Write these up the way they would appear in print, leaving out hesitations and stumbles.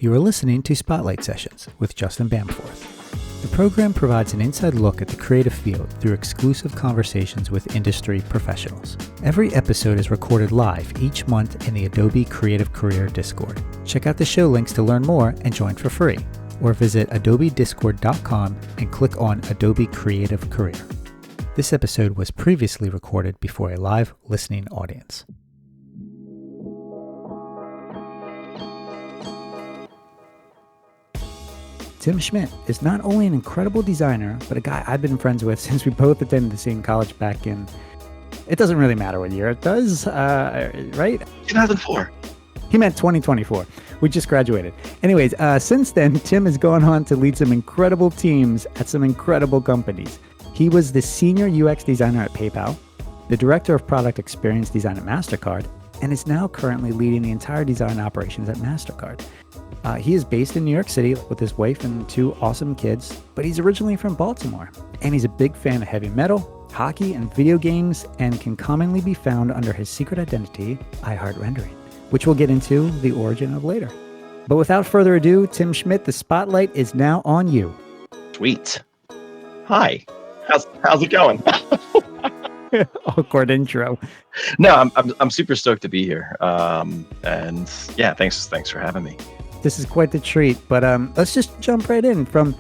You are listening to Spotlight Sessions with Justin Bamforth. The program provides an inside look at the creative field through exclusive conversations with industry professionals. Every episode is recorded live each month in the Adobe Creative Career Discord. Check out the show links to learn more and join for free, or visit adobediscord.com and click on Adobe Creative Career. This episode was previously recorded before a live listening audience. Tim Schmidt is not only an incredible designer, but a guy I've been friends with since we both attended the same college back in, it doesn't really matter what year it does, right? 2004. He meant 2024. We just graduated. Anyways, since then, Tim has gone on to lead some incredible teams at some incredible companies. He was the senior UX designer at PayPal, the director of product experience design at MasterCard, and is now currently leading the entire design operations at MasterCard. He is based in New York City with his wife and two awesome kids, but he's originally from Baltimore. And he's a big fan of heavy metal, hockey, and video games, and can commonly be found under his secret identity, iHeartRendering, which we'll get into the origin of later. But without further ado, Tim Schmidt, the spotlight is now on you. Sweet. Hi. How's it going? Awkward intro. No, I'm super stoked to be here. And yeah, thanks for having me. This is quite the treat, but let's just jump right in from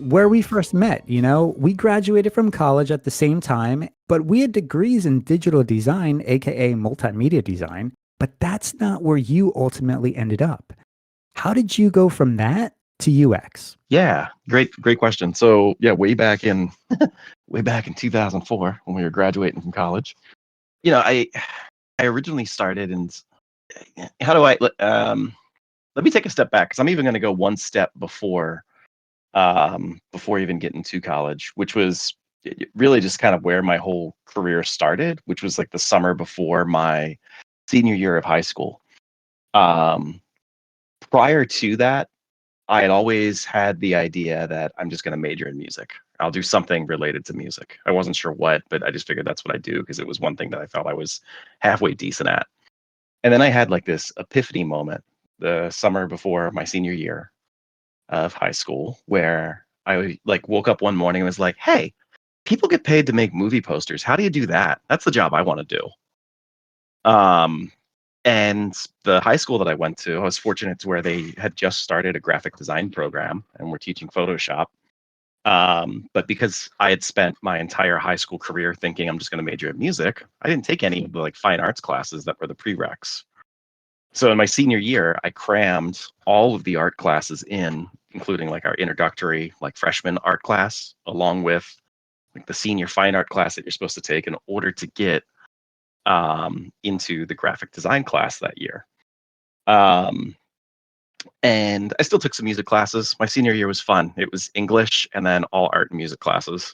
where we first met. You know, we graduated from college at the same time, but we had degrees in digital design, aka multimedia design, but that's not where you ultimately ended up. How did you go from that to UX? Yeah, great question. So yeah, way back in 2004 when we were graduating from college, you know, I originally started, and how do I let me take a step back, because I'm even going to go one step before even getting to college, which was really just kind of where my whole career started, which was like the summer before my senior year of high school. Prior to that, I had always had the idea that I'm just going to major in music. I'll do something related to music. I wasn't sure what, but I just figured that's what I do because it was one thing that I felt I was halfway decent at. And then I had like this epiphany moment the summer before my senior year of high school, where I like woke up one morning and was like, hey, people get paid to make movie posters. How do you do that? That's the job I want to do. And the high school that I went to, I was fortunate to where they had just started a graphic design program and were teaching Photoshop. But because I had spent my entire high school career thinking I'm just going to major in music, I didn't take any of the like fine arts classes that were the prereqs. So in my senior year, I crammed all of the art classes in, including like our introductory, like freshman art class, along with like the senior fine art class that you're supposed to take in order to get into the graphic design class that year. And I still took some music classes. My senior year was fun. It was English and then all art and music classes,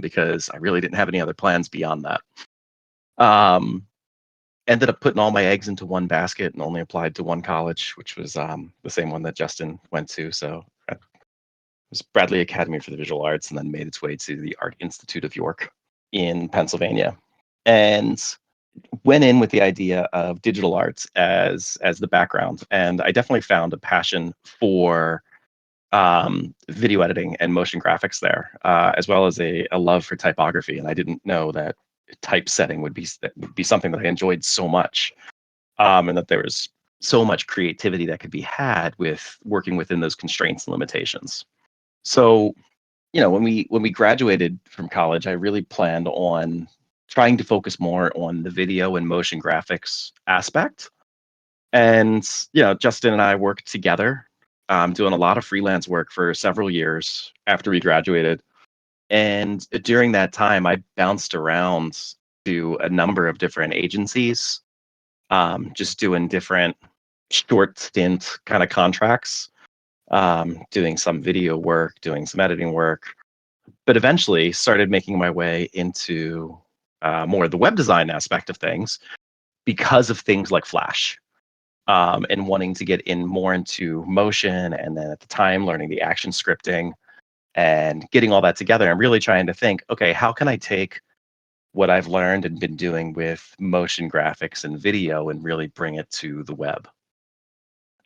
because I really didn't have any other plans beyond that. Ended up putting all my eggs into one basket and only applied to one college, which was the same one that Justin went to. So it was Bradley Academy for the Visual Arts, and then made its way to the Art Institute of York in Pennsylvania, and went in with the idea of digital arts as the background. And I definitely found a passion for video editing and motion graphics there, as well as a love for typography. And I didn't know that typesetting would be something that I enjoyed so much, and that there was so much creativity that could be had with working within those constraints and limitations. So, you know, when we graduated from college, I really planned on trying to focus more on the video and motion graphics aspect. And, you know, Justin and I worked together, doing a lot of freelance work for several years after we graduated. And during that time, I bounced around to a number of different agencies, just doing different short stint kind of contracts, doing some video work, doing some editing work, but eventually started making my way into more of the web design aspect of things because of things like Flash, and wanting to get in more into motion. And then at the time, learning the action scripting and getting all that together. I'm really trying to think, okay, how can I take what I've learned and been doing with motion graphics and video and really bring it to the web?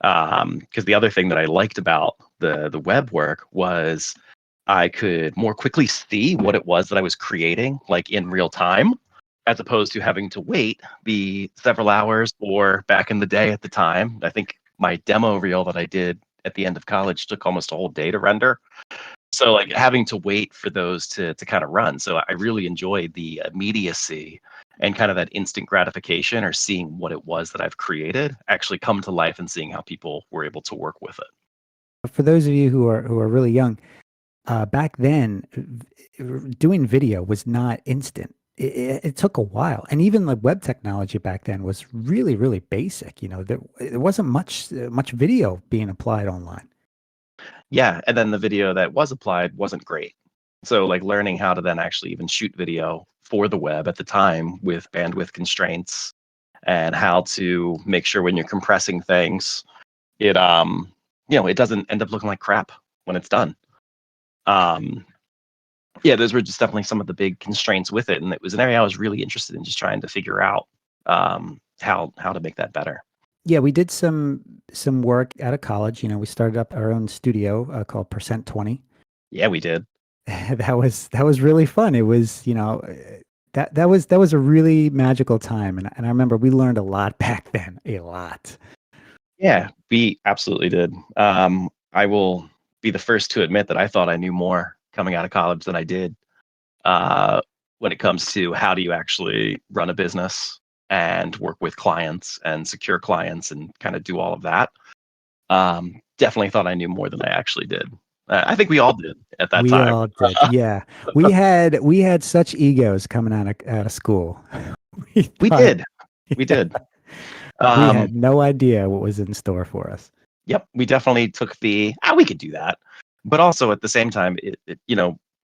Because the other thing that I liked about the web work was I could more quickly see what it was that I was creating, like in real time, as opposed to having to wait the several hours, or back in the day at the time, I think my demo reel that I did at the end of college took almost a whole day to render. So like having to wait for those to kind of run. So I really enjoyed the immediacy and kind of that instant gratification, or seeing what it was that I've created actually come to life and seeing how people were able to work with it. For those of you who are really young, back then, doing video was not instant. It took a while, and even the web technology back then was really, really basic. There wasn't much video being applied online. Yeah, and then the video that was applied wasn't great. So like learning how to then actually even shoot video for the web at the time with bandwidth constraints, and how to make sure when you're compressing things, it it doesn't end up looking like crap when it's done. Um yeah, those were just definitely some of the big constraints with it, and it was an area I was really interested in just trying to figure out how to make that better. Yeah, we did some work out of college. We started up our own studio called Percent 20. Yeah, we did. That was really fun. It was, that was a really magical time, and I remember we learned a lot back then, a lot. Yeah, we absolutely did. I will be the first to admit that I thought I knew more coming out of college than I did, uh, when it comes to how do you actually run a business and work with clients and secure clients and kind of do all of that. Definitely thought I knew more than I actually did. I think we all did at that We time. all did. Yeah. We had such egos coming out of school. We We thought, did. We yeah, did. we Um, had no idea what was in store for us. Yep, we definitely took the we could do that, but also at the same time,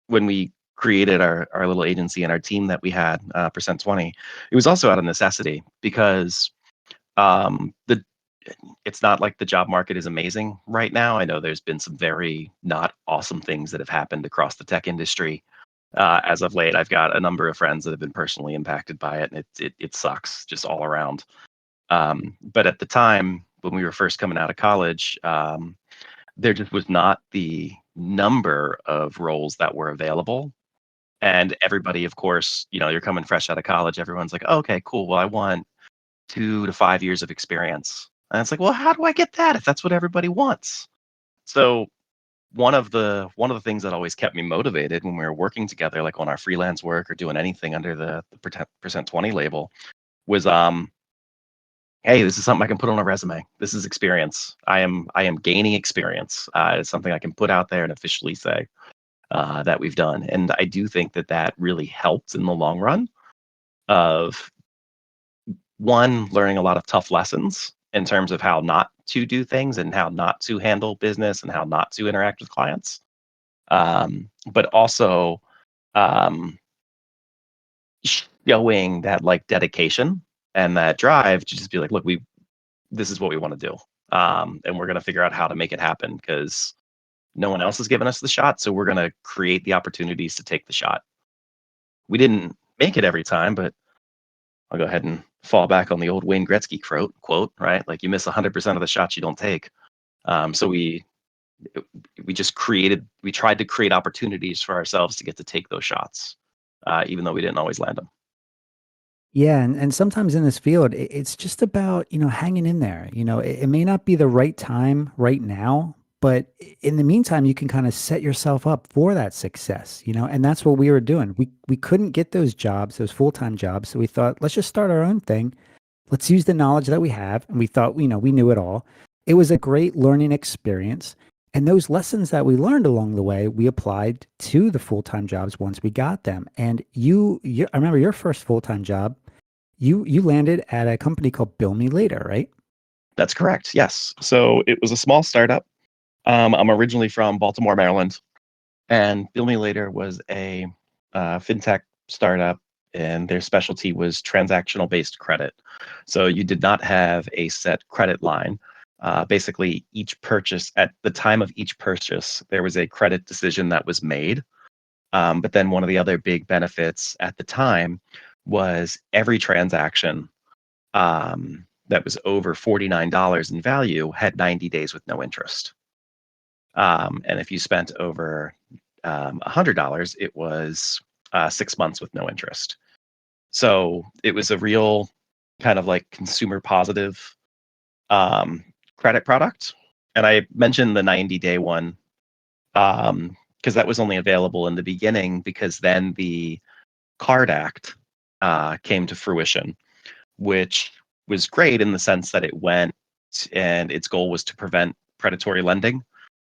when we created our little agency and our team that we had, Percent 20, it was also out of necessity because the it's not like the job market is amazing right now. I know there's been some very not awesome things that have happened across the tech industry as of late. I've got a number of friends that have been personally impacted by it, and it sucks just all around. But at the time when we were first coming out of college, there just was not the number of roles that were available. And everybody, of course, you're coming fresh out of college. Everyone's like, oh, okay, cool. Well, I want 2 to 5 years of experience. And it's like, well, how do I get that if that's what everybody wants? So one of the things that always kept me motivated when we were working together, like on our freelance work or doing anything under the Percent 20 label, was hey, this is something I can put on a resume. This is experience. I am gaining experience. It's something I can put out there and officially say that we've done. And I do think that that really helped in the long run of, one, learning a lot of tough lessons in terms of how not to do things and how not to handle business and how not to interact with clients. But also um, showing that like dedication and that drive to just be like, look, this is what we want to do. And we're going to figure out how to make it happen because no one else has given us the shot. So we're going to create the opportunities to take the shot. We didn't make it every time, but I'll go ahead and fall back on the old Wayne Gretzky quote, right? Like you miss 100% of the shots you don't take. So we just we tried to create opportunities for ourselves to get to take those shots, even though we didn't always land them. Yeah, and sometimes in this field, it's just about, hanging in there. It may not be the right time right now, but in the meantime, you can kind of set yourself up for that success, and that's what we were doing. We couldn't get those jobs, those full-time jobs, so we thought, let's just start our own thing. Let's use the knowledge that we have. And we thought, we knew it all. It was a great learning experience. And those lessons that we learned along the way, we applied to the full-time jobs once we got them. And I remember your first full-time job, you landed at a company called Bill Me Later, right? That's correct. Yes. So it was a small startup. I'm originally from Baltimore, Maryland, and Bill Me Later was a fintech startup, and their specialty was transactional based credit. So you did not have a set credit line. Basically, each purchase, at the time of each purchase, there was a credit decision that was made. But then one of the other big benefits at the time was every transaction. that was over $49 in value had 90 days with no interest. And if you spent over $100, it was 6 months with no interest. So it was a real kind of like consumer positive credit product. And I mentioned the 90-day one because that was only available in the beginning, because then the Card Act came to fruition, which was great in the sense that it went and its goal was to prevent predatory lending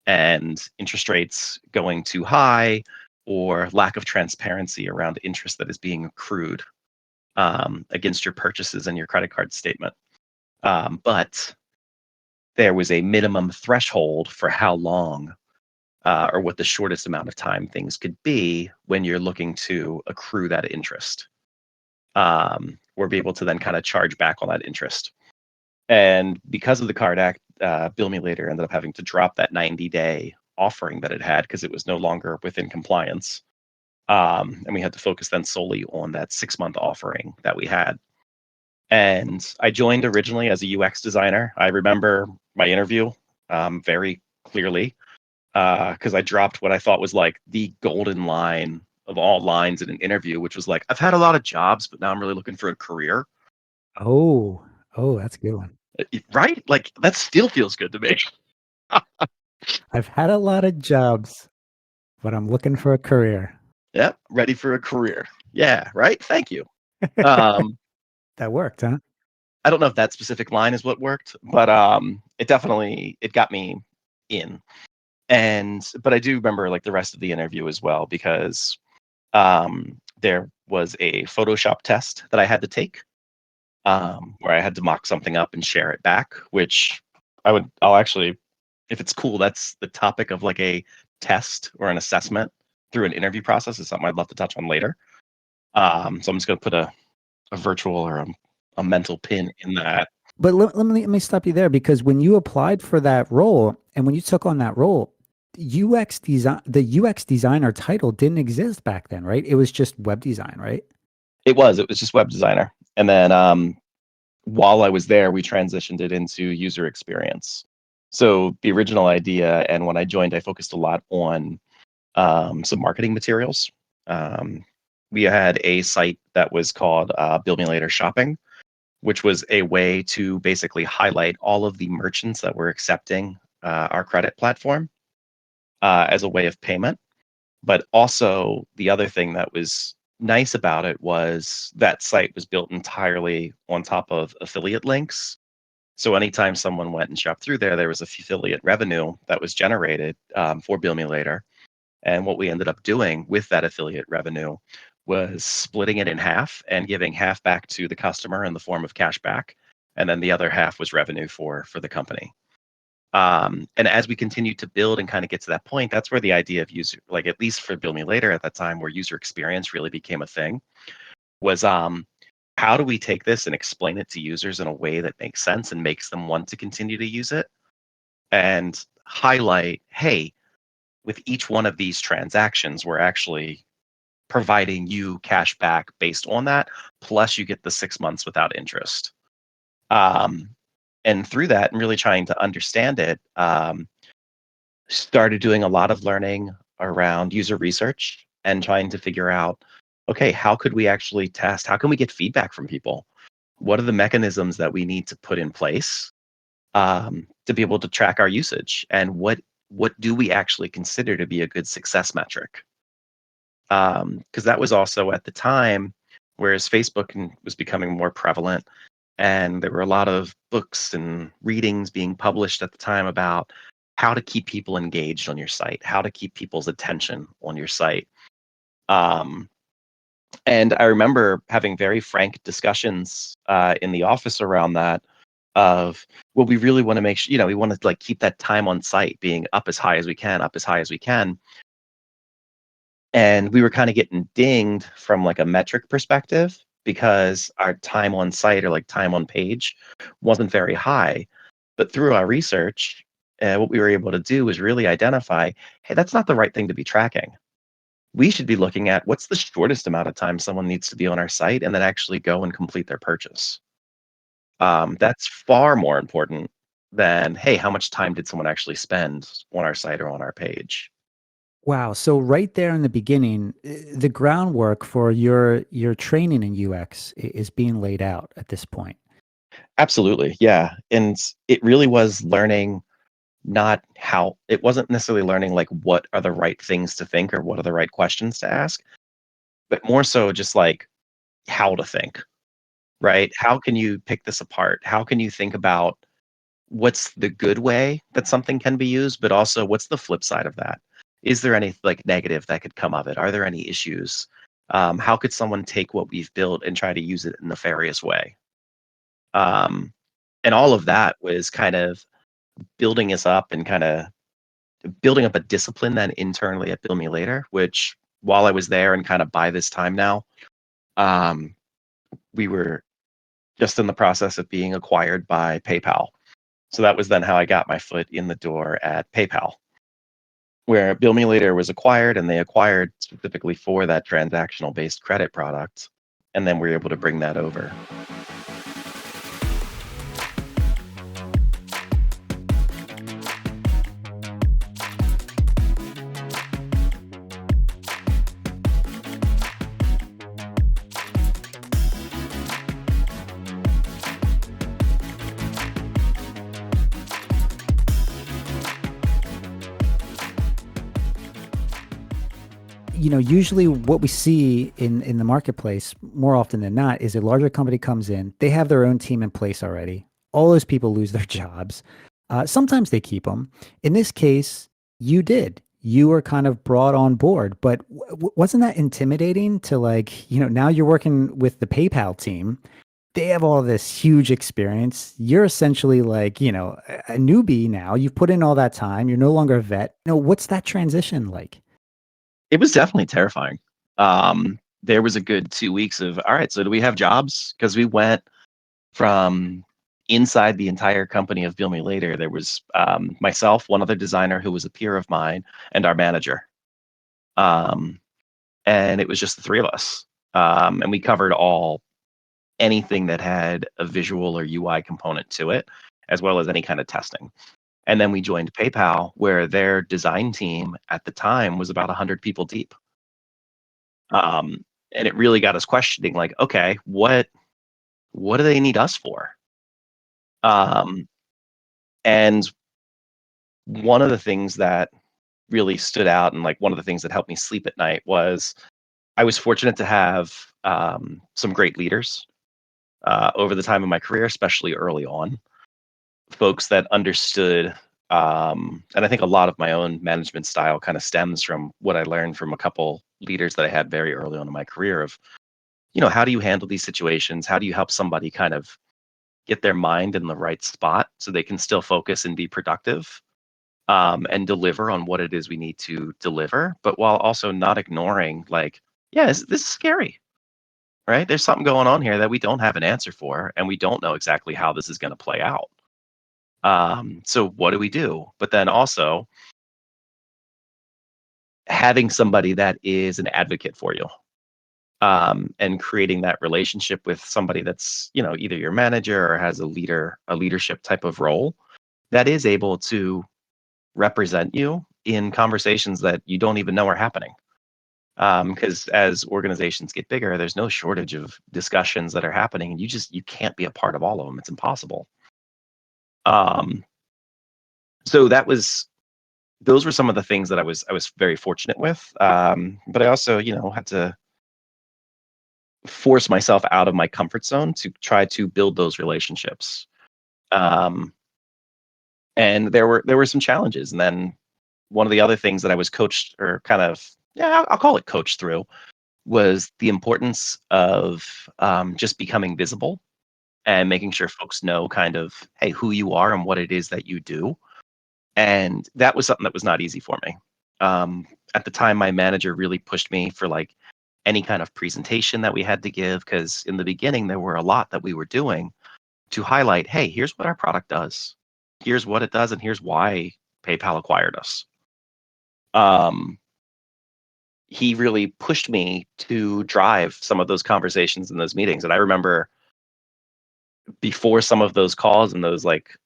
and interest rates going too high, or lack of transparency around interest that is being accrued against your purchases and your credit card statement. But there was a minimum threshold for how long or what the shortest amount of time things could be when you're looking to accrue that interest, or be able to then kind of charge back on that interest. And because of the Card Act, Bill Me Later ended up having to drop that 90-day offering that it had because it was no longer within compliance. And we had to focus then solely on that 6-month offering that we had. And I joined originally as a UX designer. I remember my interview very clearly because I dropped what I thought was like the golden line of all lines in an interview, which was like, I've had a lot of jobs, but now I'm really looking for a career. Oh, that's a good one. Right? Like that still feels good to me. I've had a lot of jobs, but I'm looking for a career. Yep, ready for a career. Yeah, right. Thank you. Um, That worked, huh? I don't know if that specific line is what worked, but it definitely it got me in. But I do remember like the rest of the interview as well, because there was a Photoshop test that I had to take, where I had to mock something up and share it back, which I'll actually, if it's cool, that's the topic of like a test or an assessment through an interview process is something I'd love to touch on later. So I'm just going to put a virtual or a mental pin in that. But let me stop you there, because when you applied for that role and when you took on that role, the UX designer title didn't exist back then, right? It was just web design, right? It was just web designer. And then while I was there, we transitioned it into user experience. So the original idea, and when I joined, I focused a lot on some marketing materials. We had a site that was called Bill Me Later Shopping, which was a way to basically highlight all of the merchants that were accepting our credit platform as a way of payment. But also, the other thing that was nice about it was that site was built entirely on top of affiliate links. So anytime someone went and shopped through there, there was affiliate revenue that was generated for Bill Me Later. And what we ended up doing with that affiliate revenue was splitting it in half and giving half back to the customer in the form of cash back, and then the other half was revenue for the company. And as we continued to build and kind of get to that point, that's where the idea of user, like at least for Bill Me Later at that time, where user experience really became a thing, was how do we take this and explain it to users in a way that makes sense and makes them want to continue to use it, and highlight, hey, with each one of these transactions, we're actually providing you cash back based on that, plus you get the 6 months without interest. And through that, and really trying to understand it, started doing a lot of learning around user research and trying to figure out, okay, how could we actually test? How can we get feedback from people? What are the mechanisms that we need to put in place to be able to track our usage? And what do we actually consider to be a good success metric? Because that was also at the time, whereas Facebook was becoming more prevalent, and there were a lot of books and readings being published at the time about how to keep people engaged on your site, how to keep people's attention on your site. And I remember having very frank discussions in the office around that of, well, we really want to make sure, we want to like keep that time on site being up as high as we can, up as high as we can. And we were kind of getting dinged from like a metric perspective because our time on site or like time on page wasn't very high. But through our research, what we were able to do was really identify, hey, that's not the right thing to be tracking. We should be looking at what's the shortest amount of time someone needs to be on our site and then actually go and complete their purchase. That's far more important than, hey, how much time did someone actually spend on our site or on our page? Wow. So right there in the beginning, the groundwork for your training in UX is being laid out at this point. Absolutely. Yeah. And it really was learning not how, it wasn't necessarily learning like what are the right things to think or what are the right questions to ask, but more so just like how to think, right? How can you pick this apart? How can you think about what's the good way that something can be used, but also what's the flip side of that? Is there any like negative that could come of it? Are there any issues? How could someone take what we've built and try to use it in a nefarious way? Um, and all of that was kind of building us up and kind of building up a discipline then internally at Bill Me Later, which while I was there and kind of by this time now, um, we were just in the process of being acquired by PayPal. So that was then how I got my foot in the door at PayPal, where Bill Me Later was acquired, and they acquired specifically for that transactional based credit product. And then we were able to bring that over. Usually what we see in the marketplace more often than not is a larger company comes in, they have their own team in place already. All those people lose their jobs. Sometimes they keep them. In this case, you did. You were kind of brought on board, but wasn't that intimidating to like, now you're working with the PayPal team. They have all this huge experience. You're essentially like, a newbie now. You've put in all that time. You're no longer a vet. What's that transition like? It was definitely terrifying. There was a good 2 weeks of, all right, so do we have jobs? Because we went from inside the entire company of Bill Me Later, there was myself, one other designer who was a peer of mine, and our manager. Um, and it was just the three of us. And we covered anything that had a visual or UI component to it, as well as any kind of testing. And then we joined PayPal, where their design team at the time was about 100 people deep. Um, and it really got us questioning, like, okay, what do they need us for? Um, and one of the things that really stood out, and like one of the things that helped me sleep at night, was I was fortunate to have some great leaders over the time of my career, especially early on, folks that understood. And I think a lot of my own management style kind of stems from what I learned from a couple leaders that I had very early on in my career of, how do you handle these situations? How do you help somebody kind of get their mind in the right spot so they can still focus and be productive, and deliver on what it is we need to deliver, but while also not ignoring, like, yeah, this is scary, right? There's something going on here that we don't have an answer for, and we don't know exactly how this is going to play out. So what do we do? But then also having somebody that is an advocate for you, and creating that relationship with somebody that's, either your manager or has a leadership type of role that is able to represent you in conversations that you don't even know are happening. Because as organizations get bigger, there's no shortage of discussions that are happening, and you can't be a part of all of them. It's impossible. Um, so those were some of the things that I was very fortunate with. But I also, had to force myself out of my comfort zone to try to build those relationships. Um, and there were some challenges, and then one of the other things that I was coached, or kind of, yeah, I'll call it coached through, was the importance of just becoming visible and making sure folks know kind of, hey, who you are and what it is that you do. And that was something that was not easy for me. At the time, my manager really pushed me for like any kind of presentation that we had to give, because in the beginning, there were a lot that we were doing to highlight, hey, here's what our product does. Here's what it does, and here's why PayPal acquired us. Um, he really pushed me to drive some of those conversations in those meetings. And I remember before some of those calls and those, like,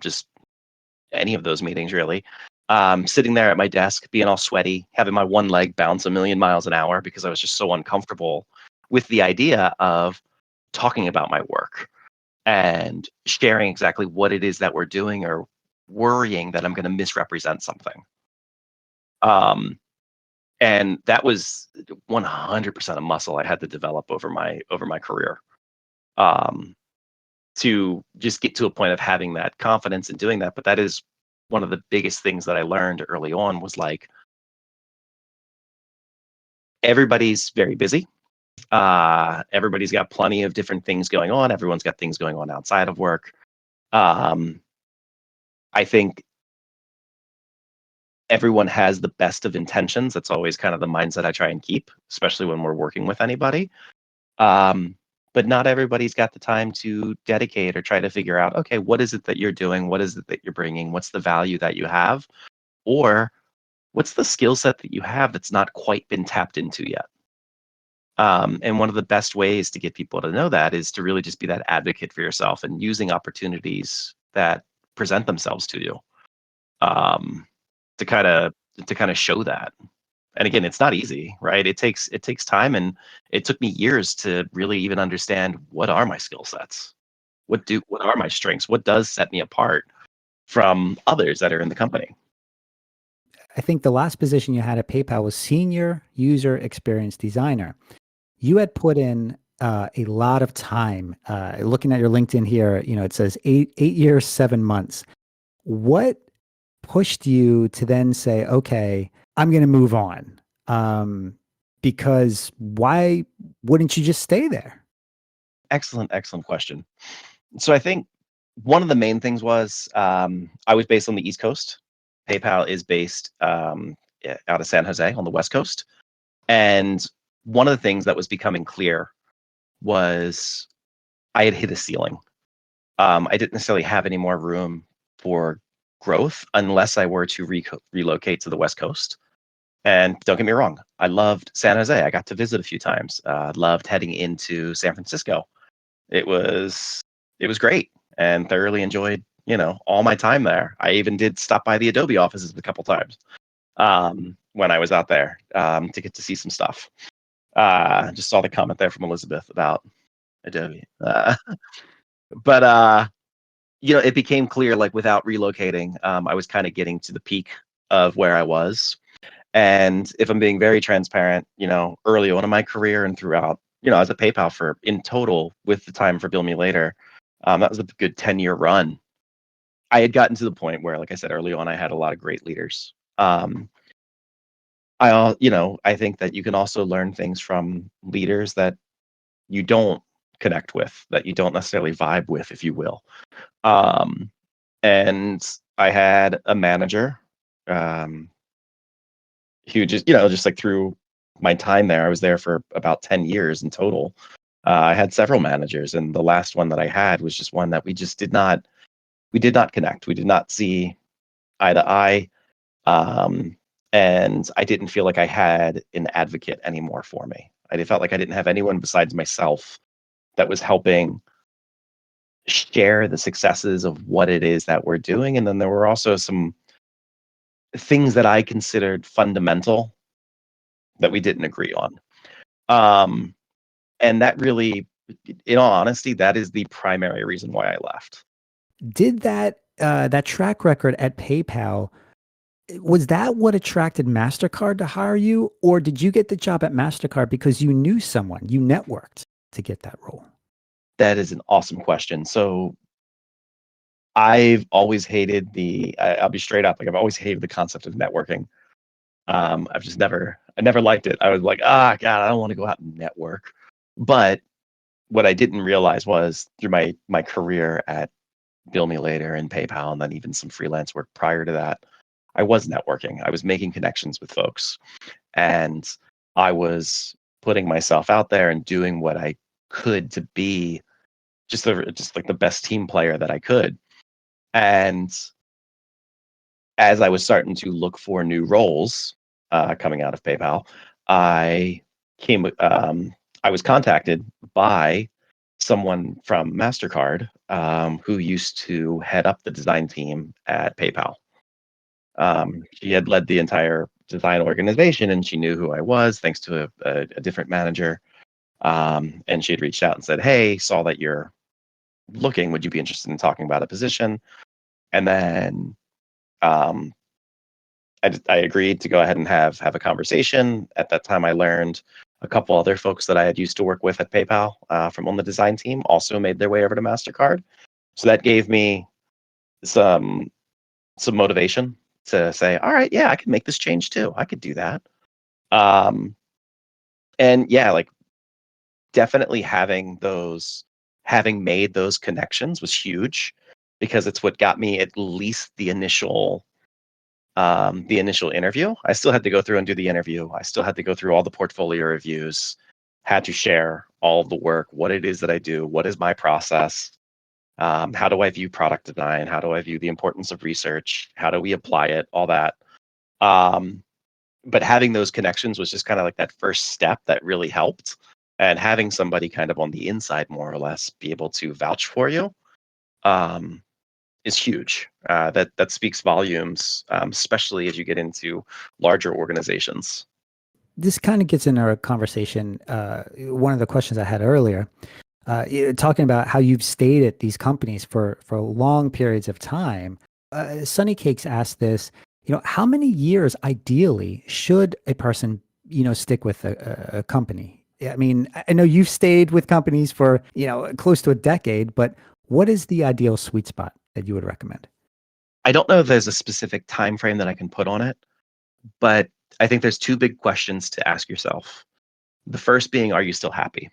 just any of those meetings really, sitting there at my desk, being all sweaty, having my one leg bounce a million miles an hour because I was just so uncomfortable with the idea of talking about my work and sharing exactly what it is that we're doing, or worrying that I'm going to misrepresent something. Um, and that was 100% a muscle I had to develop over my career, um, to just get to a point of having that confidence in doing that. But that is one of the biggest things that I learned early on, was like, everybody's very busy. Everybody's got plenty of different things going on. Everyone's got things going on outside of work. Um, I think everyone has the best of intentions. That's always kind of the mindset I try and keep, especially when we're working with anybody. Um, but not everybody's got the time to dedicate or try to figure out, okay, what is it that you're doing? What is it that you're bringing? What's the value that you have? Or what's the skill set that you have that's not quite been tapped into yet? And one of the best ways to get people to know that is to really just be that advocate for yourself and using opportunities that present themselves to you, um, to kind of show that. And again, it's not easy, right? It takes time, and it took me years to really even understand, what are my skill sets, what are my strengths, what does set me apart from others that are in the company. I think the last position you had at PayPal was senior user experience designer. You had put in a lot of time. Looking at your LinkedIn here, it says 8 years, 7 months. What pushed you to then say, okay, I'm going to move on? Because why wouldn't you just stay there? Excellent question. So I think one of the main things was, I was based on the East Coast. PayPal is based, out of San Jose on the West Coast. And one of the things that was becoming clear was I had hit a ceiling. I didn't necessarily have any more room for growth unless I were to relocate to the West Coast. And don't get me wrong, I loved San Jose. I got to visit a few times. Loved heading into San Francisco. It was great, and thoroughly enjoyed, all my time there. I even did stop by the Adobe offices a couple times, when I was out there, to get to see some stuff. Just saw the comment there from Elizabeth about Adobe. But it became clear, like, without relocating, I was kind of getting to the peak of where I was. And if I'm being very transparent, early on in my career and throughout, I was at PayPal for, in total, with the time for Bill Me Later, that was a good 10-year run. I had gotten to the point where, like I said early on, I had a lot of great leaders. I think that you can also learn things from leaders that you don't connect with, that you don't necessarily vibe with, if you will. Um, and I had a manager, um, who just like, through my time there, I was there for about 10 years in total. I had several managers, and the last one that I had was just one that we did not connect. We did not see eye to eye. Um, and I didn't feel like I had an advocate anymore for me. I felt like I didn't have anyone besides myself that was helping share the successes of what it is that we're doing. And then there were also some things that I considered fundamental that we didn't agree on. Um, and that really, in all honesty, that is the primary reason why I left. Did that track record at PayPal, was that what attracted MasterCard to hire you, or did you get the job at MasterCard because you knew someone, you networked to get that role? That is an awesome question. So I've always hated I'll be straight up, like, I've always hated the concept of networking. I never liked it. I was like, God, I don't want to go out and network. But what I didn't realize was, through my career at Bill Me Later and PayPal, and then even some freelance work prior to that, I was networking. I was making connections with folks, and I was putting myself out there and doing what I could to be just like the best team player that I could. And as I was starting to look for new roles, coming out of PayPal, I came. I was contacted by someone from MasterCard who used to head up the design team at PayPal. She had led the entire design organization, and she knew who I was thanks to a different manager. And she had reached out and said, "Hey, saw that you're looking. Would you be interested in talking about a position?" And then um, I agreed to go ahead and have a conversation. At that time, I learned a couple other folks that I had used to work with at PayPal from on the design team also made their way over to MasterCard. So that gave me some motivation to say, all right, yeah, I can make this change too. I could do that. Um, and yeah, like definitely having made those connections was huge because it's what got me at least the initial interview. I still had to go through and do the interview. I still had to go through all the portfolio reviews, had to share all of the work, what it is that I do, what is my process, how do I view product design, how do I view the importance of research, how do we apply it, all that. Um, but having those connections was just kind of like that first step that really helped. And having somebody kind of on the inside, more or less, be able to vouch for you um, is huge. That speaks volumes, especially as you get into larger organizations. This kind of gets into our conversation. One of the questions I had earlier, talking about how you've stayed at these companies for long periods of time. Sunny Cakes asked this, how many years ideally should a person, stick with a company? I mean, I know you've stayed with companies for, close to a decade, but what is the ideal sweet spot that you would recommend? I don't know if there's a specific time frame that I can put on it, but I think there's two big questions to ask yourself. The first being, are you still happy?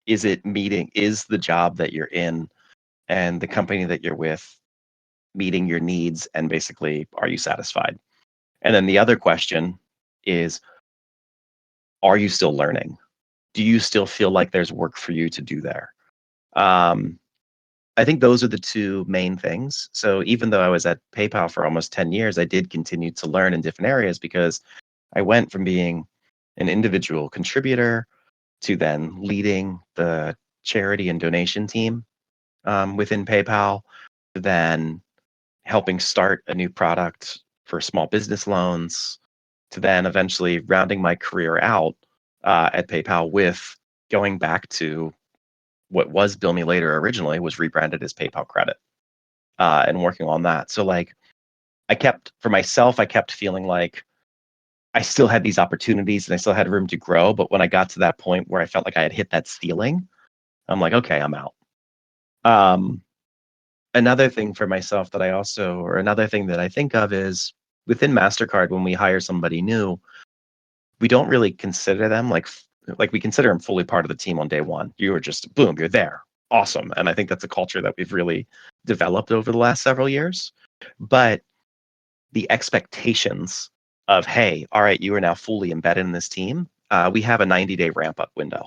Is the job that you're in and the company that you're with meeting your needs, and basically, are you satisfied? And then the other question is, are you still learning? Do you still feel like there's work for you to do there? Um, I think those are the two main things. So even though I was at PayPal for almost 10 years, I did continue to learn in different areas because I went from being an individual contributor to then leading the charity and donation team within PayPal, to then helping start a new product for small business loans, to then eventually rounding my career out at PayPal with going back to what was Bill Me Later originally, was rebranded as PayPal Credit, and working on that. So like I kept feeling like I still had these opportunities and I still had room to grow. But when I got to that point where I felt like I had hit that ceiling, I'm like, okay, I'm out. Um, Another thing for myself or another thing that I think of is within MasterCard, when we hire somebody new, we don't really consider them like we consider them fully part of the team on day one. You are just boom, you're there. Awesome. And I think that's a culture that we've really developed over the last several years. But the expectations of, hey, all right, you are now fully embedded in this team. We have a 90-day ramp up window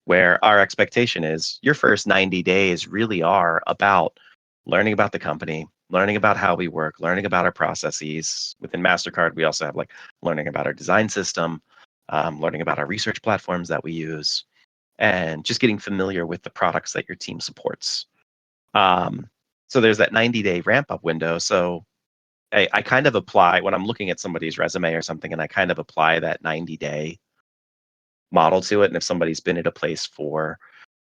where our expectation is your first 90 days really are about learning about the company, learning about how we work, learning about our processes. Within MasterCard, we also have like learning about our design system, learning about our research platforms that we use, and just getting familiar with the products that your team supports. Um, so there's that 90-day ramp up window. So I kind of apply when I'm looking at somebody's resume or something, and I kind of apply that 90-day model to it. And if somebody's been at a place for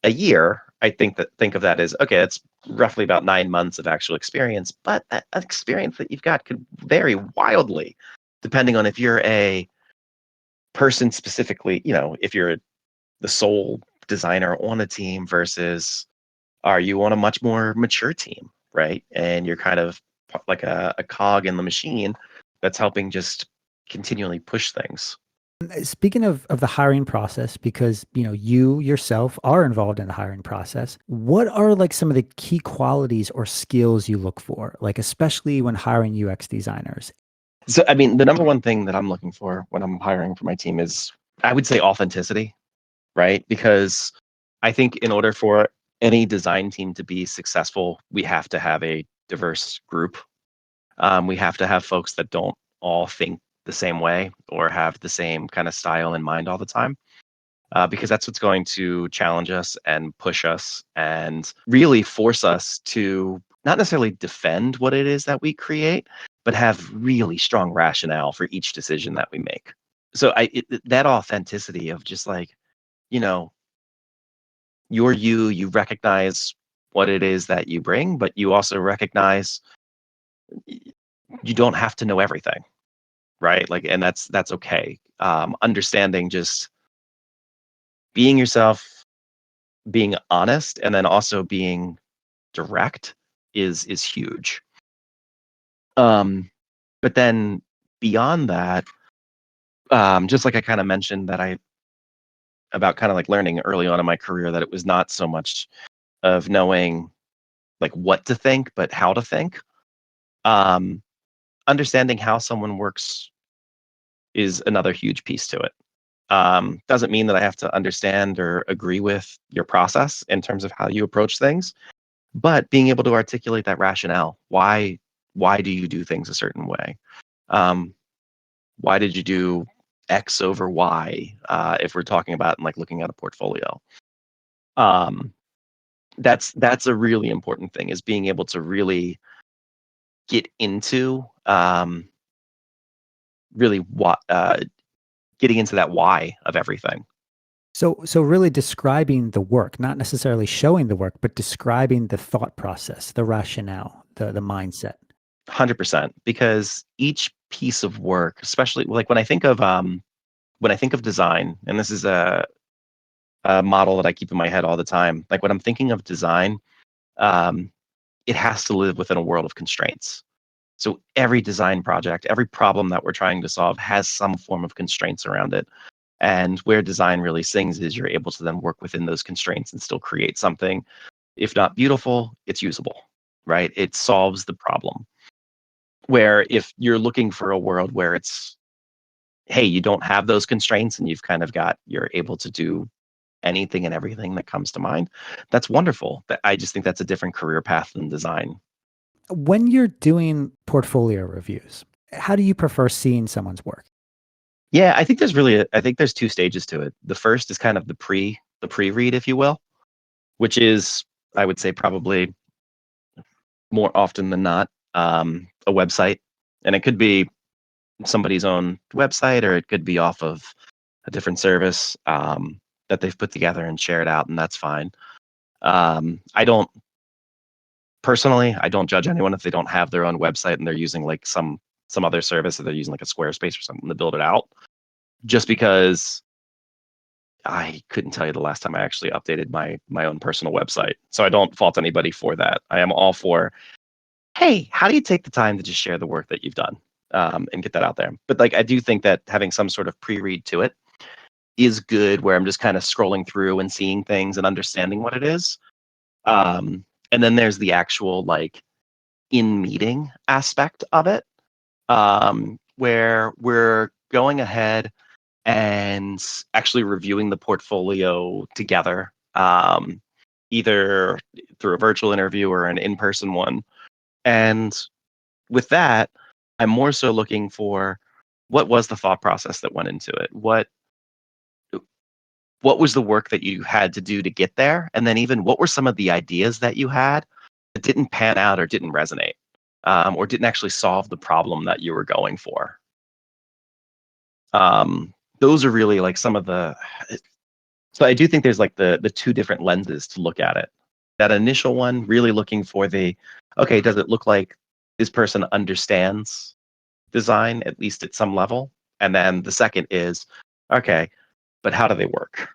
a year, I think of that as okay, that's roughly about 9 months of actual experience. But that experience that you've got could vary wildly depending on if you're a person specifically, if you're the sole designer on a team versus are you on a much more mature team, right? And you're kind of like a cog in the machine that's helping just continually push things. Speaking of the hiring process, because you yourself are involved in the hiring process, what are like some of the key qualities or skills you look for, like especially when hiring UX designers? So, I mean, the number one thing that I'm looking for when I'm hiring for my team is, I would say, authenticity, right? Because I think in order for any design team to be successful, we have to have a diverse group. We have to have folks that don't all think the same way or have the same kind of style in mind all the time. because that's what's going to challenge us and push us and really force us to not necessarily defend what it is that we create, but have really strong rationale for each decision that we make. So that authenticity of just like, you know, you're you recognize what it is that you bring, but you also recognize you don't have to know everything, right? Like, and that's okay. Understanding just being yourself, being honest, and then also being direct is huge. But then beyond that, just like I kind of mentioned that I about kind of like learning early on in my career that it was not so much of knowing like what to think, but how to think. Um, Understanding how someone works is another huge piece to it. Doesn't mean that I have to understand or agree with your process in terms of how you approach things, but being able to articulate that rationale. Why do you do things a certain way? Um, why did you do X over Y? If we're talking about like looking at a portfolio, um, that's a really important thing is being able to really get into really what getting into that why of everything. So really describing the work, not necessarily showing the work, but describing the thought process, the rationale, the mindset. 100%, because each piece of work, especially like when I think of design, and this is a model that I keep in my head all the time. Like when I'm thinking of design, um, it has to live within a world of constraints. So every design project, every problem that we're trying to solve has some form of constraints around it. And where design really sings is you're able to then work within those constraints and still create something. If not beautiful, it's usable, right? It solves the problem. Where if you're looking for a world where it's, hey, you don't have those constraints and you've kind of got, you're able to do anything and everything that comes to mind, that's wonderful. But I just think that's a different career path than design. When you're doing portfolio reviews, how do you prefer seeing someone's work? Yeah, I think there's really, I think there's two stages to it. The first is kind of the pre-read, if you will, which is, I would say, probably more often than not, a website, and it could be somebody's own website, or it could be off of a different service that they've put together and shared out, and that's fine. I don't personally, I don't judge anyone if they don't have their own website and they're using like some other service, or they're using like a Squarespace or something to build it out. Just because I couldn't tell you the last time I actually updated my own personal website, so I don't fault anybody for that. I am all for, hey, how do you take the time to just share the work that you've done and get that out there? But like, I do think that having some sort of pre-read to it is good, where I'm just kind of scrolling through and seeing things and understanding what it is. And then there's the actual like in meeting aspect of it, where we're going ahead and actually reviewing the portfolio together, either through a virtual interview or an in-person one. And with that, I'm more so looking for what was the thought process that went into it? What was the work that you had to do to get there? And then even what were some of the ideas that you had that didn't pan out or didn't resonate, or didn't actually solve the problem that you were going for? Those are really like some of the. So I do think there's like the two different lenses to look at it. That initial one, really looking for the, okay, does it look like this person understands design at least at some level? And then the second is, okay, but how do they work?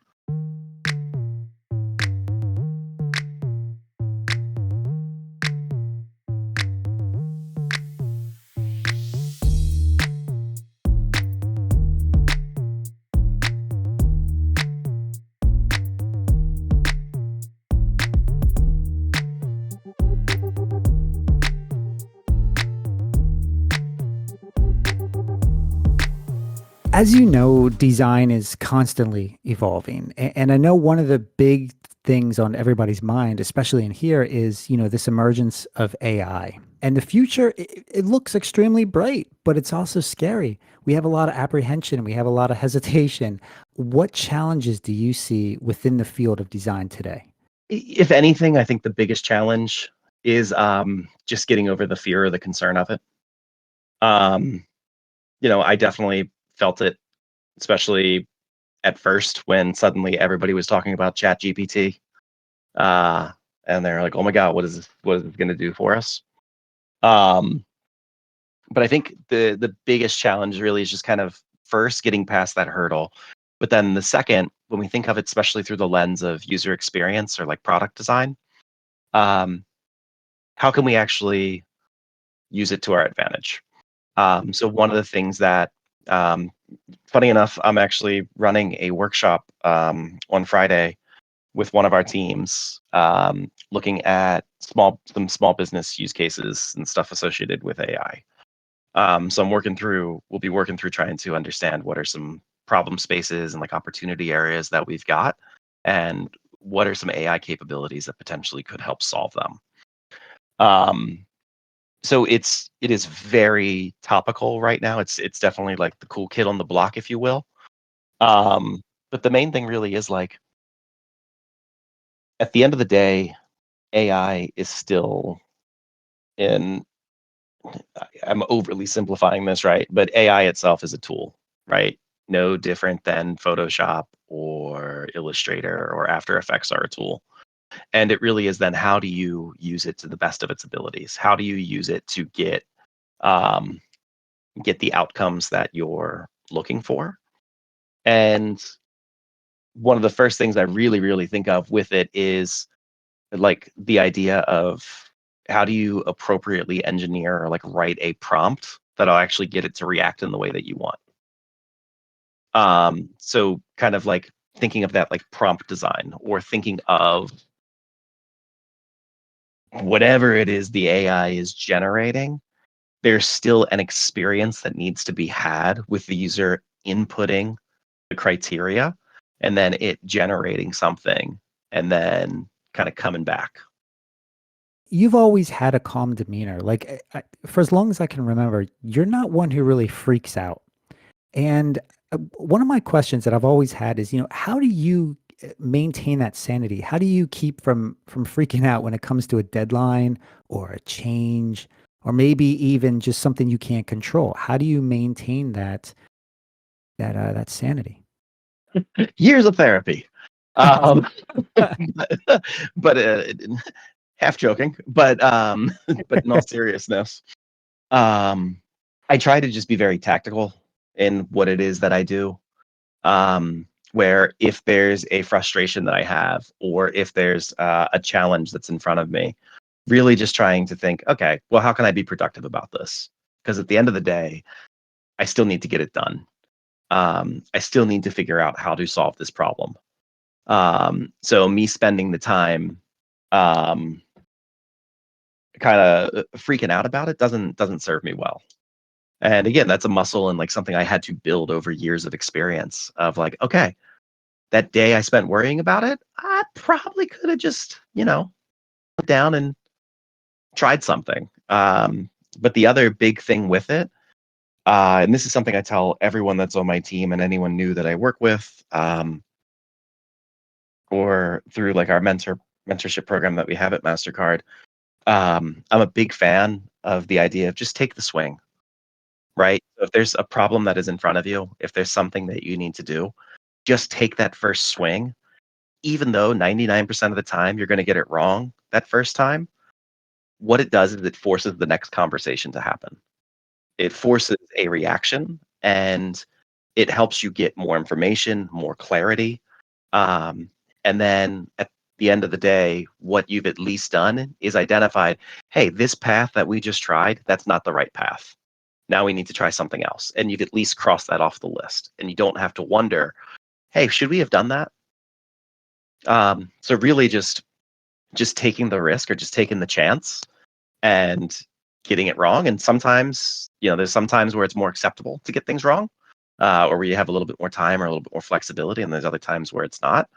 As you know, design is constantly evolving. And I know one of the big things on everybody's mind, especially in here, is, this emergence of AI. And the future, it looks extremely bright, but it's also scary. We have a lot of apprehension. We have a lot of hesitation. What challenges do you see within the field of design today? If anything, I think the biggest challenge is just getting over the fear or the concern of it. Um, I definitely felt it, especially at first when suddenly everybody was talking about Chat GPT. Uh, and they're like, oh my God, what is this going to do for us? Um, but I think the biggest challenge really is just kind of first getting past that hurdle. But then the second, when we think of it, especially through the lens of user experience or like product design, um, how can we actually use it to our advantage? So one of the things that, um, funny enough, I'm actually running a workshop on Friday with one of our teams, looking at some small business use cases and stuff associated with AI. So we'll be working through trying to understand what are some problem spaces and like opportunity areas that we've got, and what are some AI capabilities that potentially could help solve them. Um, so it is very topical right now. It's definitely like the cool kid on the block, if you will. Um, but the main thing really is like at the end of the day, AI is still in. I'm overly simplifying this, right? But AI itself is a tool, right? No different than Photoshop or Illustrator or After Effects are a tool. And it really is then how do you use it to the best of its abilities? How do you use it to um, get the outcomes that you're looking for? And one of the first things I really, really think of with it is like the idea of how do you appropriately engineer or like write a prompt that'll actually get it to react in the way that you want. So kind of like thinking of that like prompt design or thinking of whatever it is the AI is generating, there's still an experience that needs to be had with the user inputting the criteria and then it generating something and then kind of coming back. You've always had a calm demeanor. For as long as I can remember, you're not one who really freaks out. And one of my questions that I've always had is, how do you maintain that sanity? How do you keep from freaking out when it comes to a deadline or a change or maybe even just something you can't control? How do you maintain that sanity? Years of therapy. Um, but half joking, but in all seriousness, um, I try to just be very tactical in what it is that I do. Where if there's a frustration that I have, or if there's a challenge that's in front of me, really just trying to think, okay, well, how can I be productive about this? Because at the end of the day, I still need to get it done. I still need to figure out how to solve this problem. So me spending the time um, kind of freaking out about it doesn't serve me well. And again, that's a muscle and like something I had to build over years of experience of like, okay, that day I spent worrying about it, I probably could have just, put down and tried something. But the other big thing with it, and this is something I tell everyone that's on my team and anyone new that I work with, or through like our mentorship program that we have at Mastercard. I'm a big fan of the idea of just take the swing, right? So if there's a problem that is in front of you, if there's something that you need to do, just take that first swing. Even though 99% of the time you're going to get it wrong that first time, what it does is it forces the next conversation to happen. It forces a reaction and it helps you get more information, more clarity. Um, and then at the end of the day, what you've at least done is identified, hey, this path that we just tried, that's not the right path. Now we need to try something else. And you've at least crossed that off the list. And you don't have to wonder, hey, should we have done that? So really just taking the risk or just taking the chance and getting it wrong. And sometimes, there's sometimes where it's more acceptable to get things wrong, or where you have a little bit more time or a little bit more flexibility. And there's other times where it's not,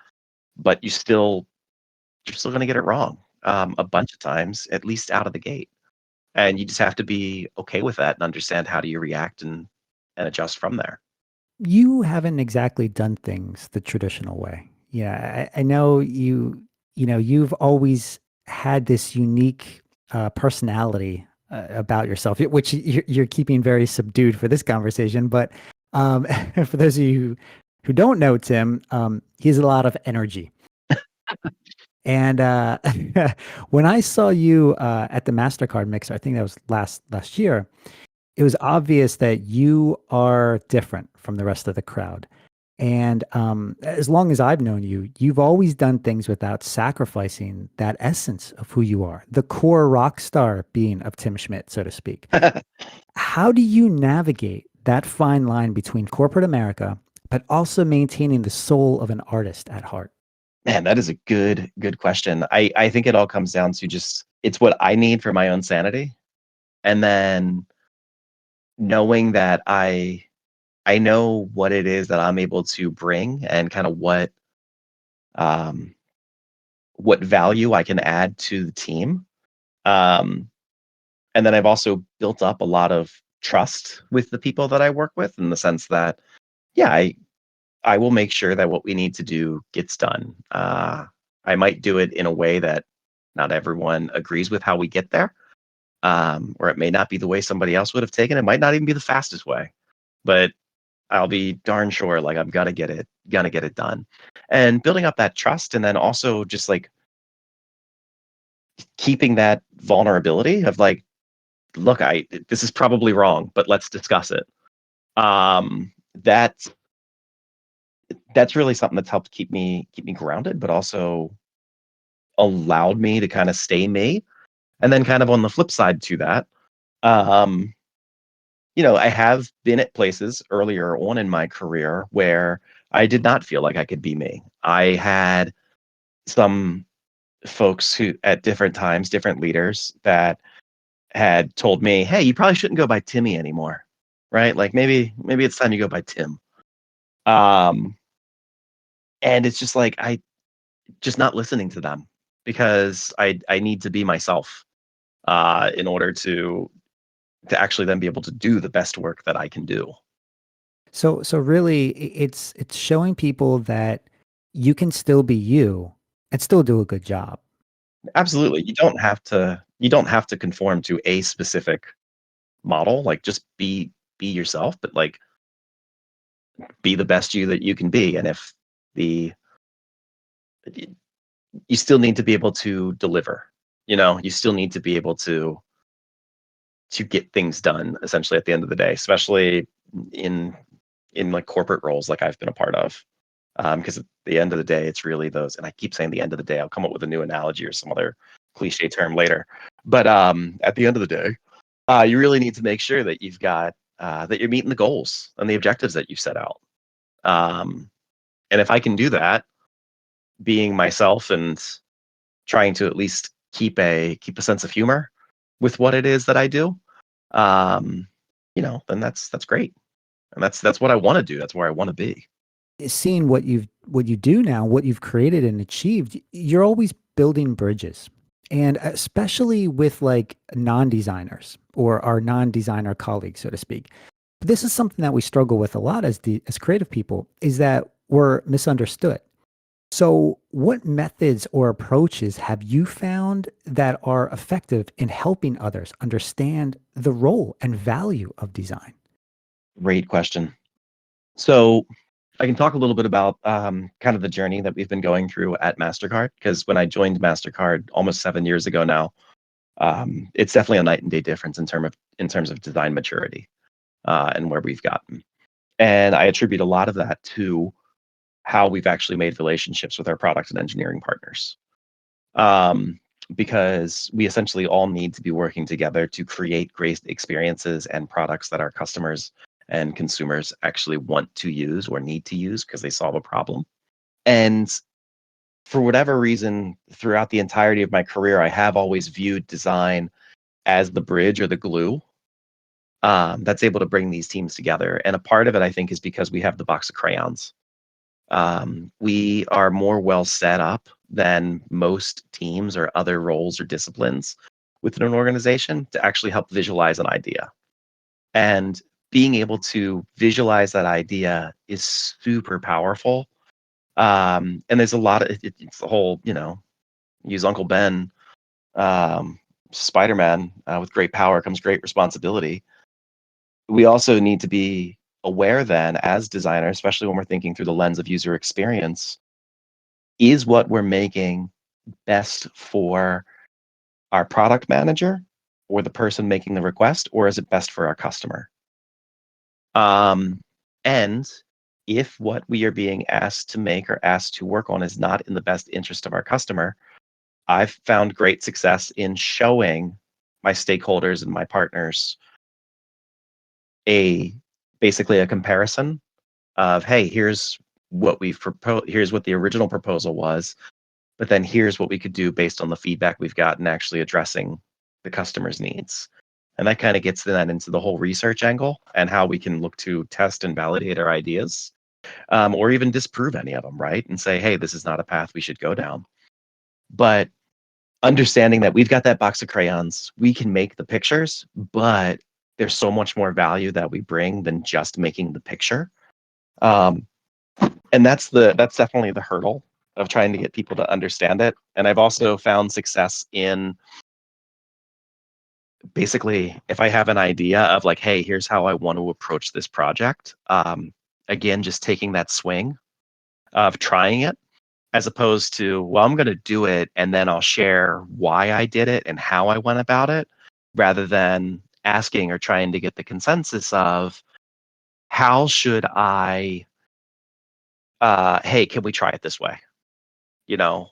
but you're still going to get it wrong a bunch of times, at least out of the gate. And you just have to be okay with that and understand how do you react and adjust from there. You haven't exactly done things the traditional way. Yeah, I know you've always had this unique personality about yourself, which you're keeping very subdued for this conversation. But um, for those of you who don't know Tim, he has a lot of energy. And when I saw you at the Mastercard mixer, I think that was last year, it was obvious that you are different from the rest of the crowd. And as long as I've known you, you've always done things without sacrificing that essence of who you are, the core rock star being of Tim Schmidt, so to speak. How do you navigate that fine line between corporate America, but also maintaining the soul of an artist at heart? Man, that is a good question. I think it all comes down to just it's what I need for my own sanity. And then knowing that I know what it is that I'm able to bring and kind of um what value I can add to the team. Um and then I've also built up a lot of trust with the people that I work with in the sense that yeah, I will make sure that what we need to do gets done. I might do it in a way that not everyone agrees with how we get there, or it may not be the way somebody else would have taken it. It might not even be the fastest way, but I'll be darn sure like I'm gonna get it done. And building up that trust and then also just like keeping that vulnerability of like, look, I this is probably wrong, but let's discuss it. Um, that that's really something that's helped keep me grounded, but also allowed me to kind of stay me. And then kind of on the flip side to that, um, I have been at places earlier on in my career where I did not feel like I could be me. I had some folks who at different times, different leaders that had told me, "Hey, you probably shouldn't go by Timmy anymore." Right? Like maybe it's time you go by Tim. Um, and it's just like I just not listening to them because I need to be myself in order to actually then be able to do the best work that I can do. So really, it's showing people that you can still be you and still do a good job. Absolutely. You don't have to conform to a specific model. Like just be yourself, but like be the best you that you can be. And if the you still need to be able to deliver, you still need to be able to get things done essentially at the end of the day, especially in in like corporate roles like I've been a part of. Because at the end of the day, it's really those, and I keep saying the end of the day, I'll come up with a new analogy or some other cliche term later. But at the end of the day, you really need to make sure that you've got that you're meeting the goals and the objectives that you've set out. Um, and if I can do that, being myself and trying to at least keep a sense of humor with what it is that I do, um, then that's great, and that's what I want to do. That's where I want to be. Seeing what you do now, what you've created and achieved, you're always building bridges. And especially with like non-designers or our non-designer colleagues, so to speak. This is something that we struggle with a lot as creative people is that we're misunderstood. So, what methods or approaches have you found that are effective in helping others understand the role and value of design? Great question. So I can talk a little bit about kind of the journey that we've been going through at Mastercard because when I joined Mastercard almost 7 years ago now, it's definitely a night and day difference in terms of design maturity and where we've gotten. And I attribute a lot of that to how we've actually made relationships with our product and engineering partners. Um, because we essentially all need to be working together to create great experiences and products that our customers and consumers actually want to use or need to use because they solve a problem. And for whatever reason, throughout the entirety of my career, I have always viewed design as the bridge or the glue that's able to bring these teams together. And a part of it, I think, is because we have the box of crayons. We are more well set up than most teams or other roles or disciplines within an organization to actually help visualize an idea. And being able to visualize that idea is super powerful. And there's a lot of it's the whole, use Uncle Ben, um, Spider-Man, with great power comes great responsibility. We also need to be aware then as designers, especially when we're thinking through the lens of user experience, is what we're making best for our product manager or the person making the request, or is it best for our customer? And if what we are being asked to make or asked to work on is not in the best interest of our customer, I've found great success in showing my stakeholders and my partners a basically a comparison of, hey, here's what we've proposed, here's what the original proposal was, but then here's what we could do based on the feedback we've gotten actually addressing the customer's needs. And that kind of gets then into the whole research angle and how we can look to test and validate our ideas, or even disprove any of them, right? And say, hey, this is not a path we should go down. But understanding that we've got that box of crayons, we can make the pictures, but there's so much more value that we bring than just making the picture. Um, and that's definitely the hurdle of trying to get people to understand it. And I've also found success in basically if I have an idea of like, hey, here's how I want to approach this project. Again, just taking that swing of trying it as opposed to, well, I'm going to do it and then I'll share why I did it and how I went about it, rather than asking or trying to get the consensus of how should I, hey, can we try it this way?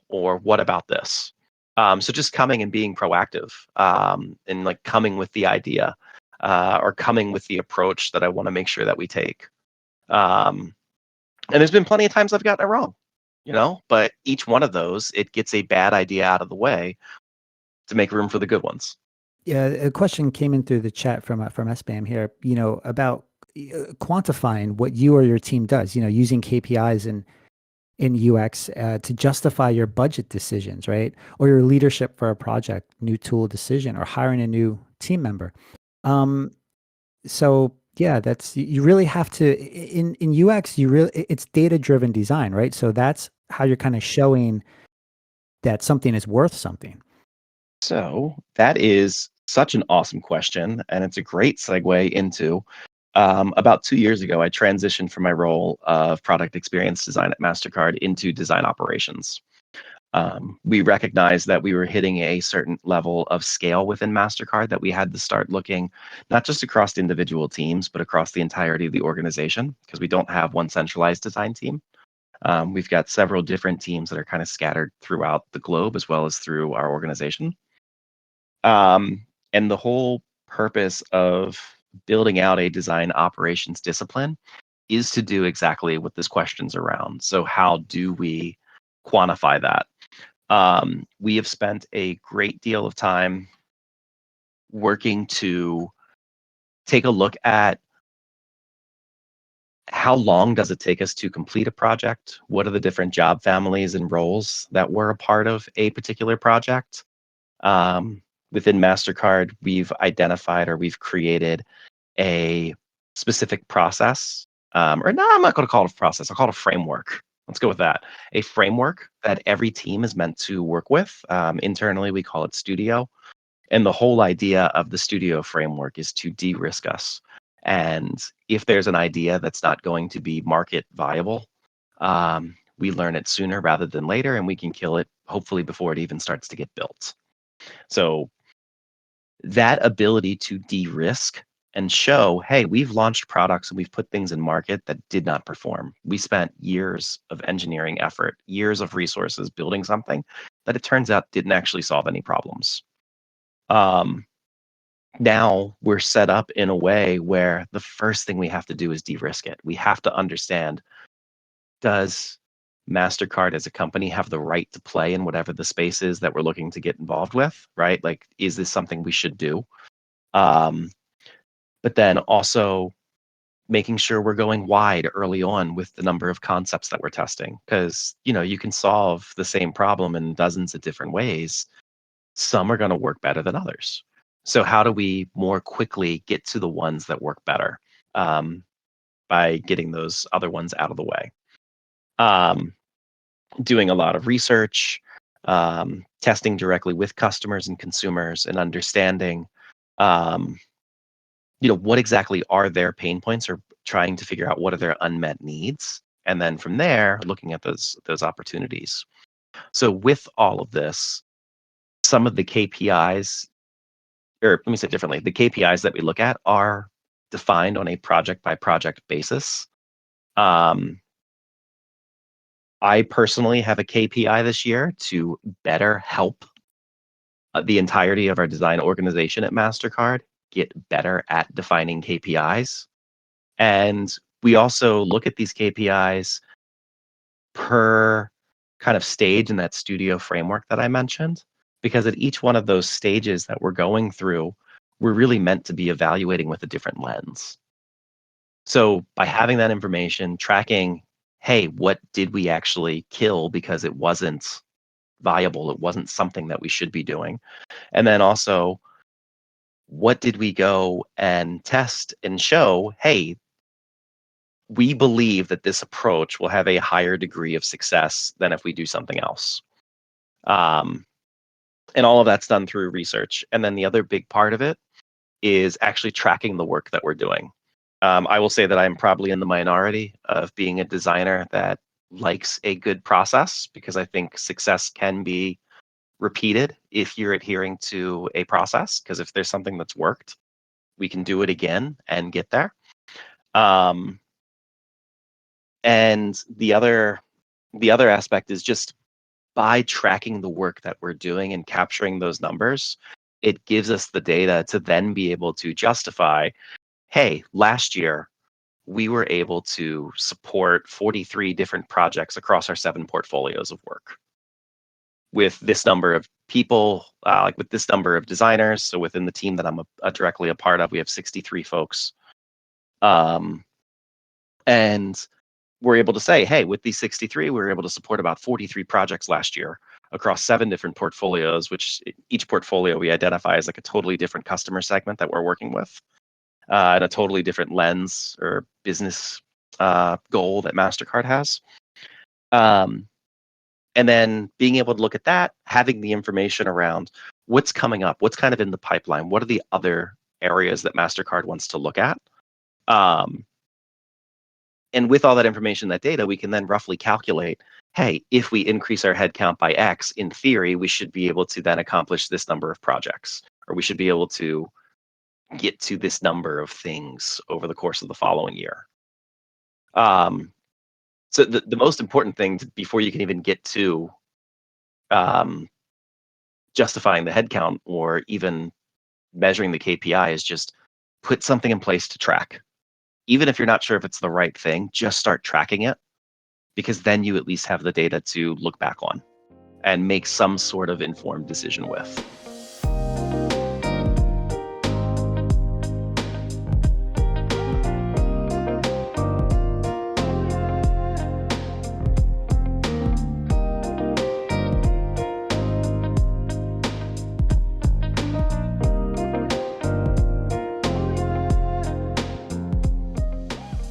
Or what about this? So just coming and being proactive, and like coming with the idea, or coming with the approach that I want to make sure that we take. Um, and there's been plenty of times I've gotten it wrong, but each one of those, it gets a bad idea out of the way to make room for the good ones. Yeah, a question came in through the chat from SBAM here, about quantifying what you or your team does, using KPIs in UX to justify your budget decisions, right? Or your leadership for a project, new tool decision, or hiring a new team member. So yeah, that's you really have to in UX, it's data driven design, right? So that's how you're kind of showing that something is worth something. So that is such an awesome question, and it's a great segue into about 2 years ago, I transitioned from my role of product experience design at MasterCard into design operations. We recognized that we were hitting a certain level of scale within MasterCard that we had to start looking not just across individual teams, but across the entirety of the organization because we don't have one centralized design team. We've got several different teams that are kind of scattered throughout the globe as well as through our organization. And the whole purpose of building out a design operations discipline is to do exactly what this question's around. So, how do we quantify that? We have spent a great deal of time working to take a look at how long does it take us to complete a project? What are the different job families and roles that were a part of a particular project? Um, Within MasterCard, we've identified or we've created a specific process. Or no, I'm not going to call it a process. I'll call it a framework. Let's go with that. A framework that every team is meant to work with. Internally, we call it Studio. And the whole idea of the Studio framework is to de-risk us. And if there's an idea that's not going to be market viable, we learn it sooner rather than later, and we can kill it hopefully before it even starts to get built. So that ability to de-risk and show, hey, we've launched products and we've put things in market that did not perform. We spent years of engineering effort, years of resources building something that it turns out didn't actually solve any problems. Now we're set up in a way where the first thing we have to do is de-risk it. We have to understand, does MasterCard as a company have the right to play in whatever the space is that we're looking to get involved with, right? Like, is this something we should do? But then also making sure we're going wide early on with the number of concepts that we're testing, because you can solve the same problem in dozens of different ways. some are going to work better than others. So how do we more quickly get to the ones that work better by getting those other ones out of the way? Doing a lot of research, testing directly with customers and consumers, and understanding, what exactly are their pain points, or trying to figure out what are their unmet needs, and then from there, looking at those opportunities. So with all of this, some of the KPIs, or let me say it differently, the KPIs that we look at are defined on a project by project basis. I personally have a KPI this year to better help the entirety of our design organization at MasterCard get better at defining KPIs. And we also look at these KPIs per kind of stage in that studio framework that I mentioned, because at each one of those stages that we're going through, we're really meant to be evaluating with a different lens. So by having that information, tracking, hey, what did we actually kill because it wasn't viable, it wasn't something that we should be doing? And then also, what did we go and test and show, hey, we believe that this approach will have a higher degree of success than if we do something else. And all of that's done through research. And then the other big part of it is actually tracking the work that we're doing. I will say that I'm probably in the minority of being a designer that likes a good process, because I think success can be repeated if you're adhering to a process. Because if there's something that's worked, we can do it again and get there. And the other aspect is just by tracking the work that we're doing and capturing those numbers, it gives us the data to then be able to justify, hey, last year we were able to support 43 different projects across our 7 portfolios of work with this number of people, like with this number of designers. So within the team that I'm directly a part of, we have 63 folks. And we're able to say, hey, with these 63, we were able to support about 43 projects last year across 7 different portfolios, which each portfolio we identify as like a totally different customer segment that we're working with, and a totally different lens or business goal that MasterCard has. And then being able to look at that, having the information around what's coming up, what's kind of in the pipeline, what are the other areas that MasterCard wants to look at. And with all that information, that data, we can then roughly calculate, hey, if we increase our headcount by X, in theory, we should be able to then accomplish this number of projects, or we should be able to get to this number of things over the course of the following year. So the most important thing before you can even get to justifying the headcount or even measuring the KPI is just put something in place to track. Even if you're not sure if it's the right thing, just start tracking it, because then you at least have the data to look back on and make some sort of informed decision with.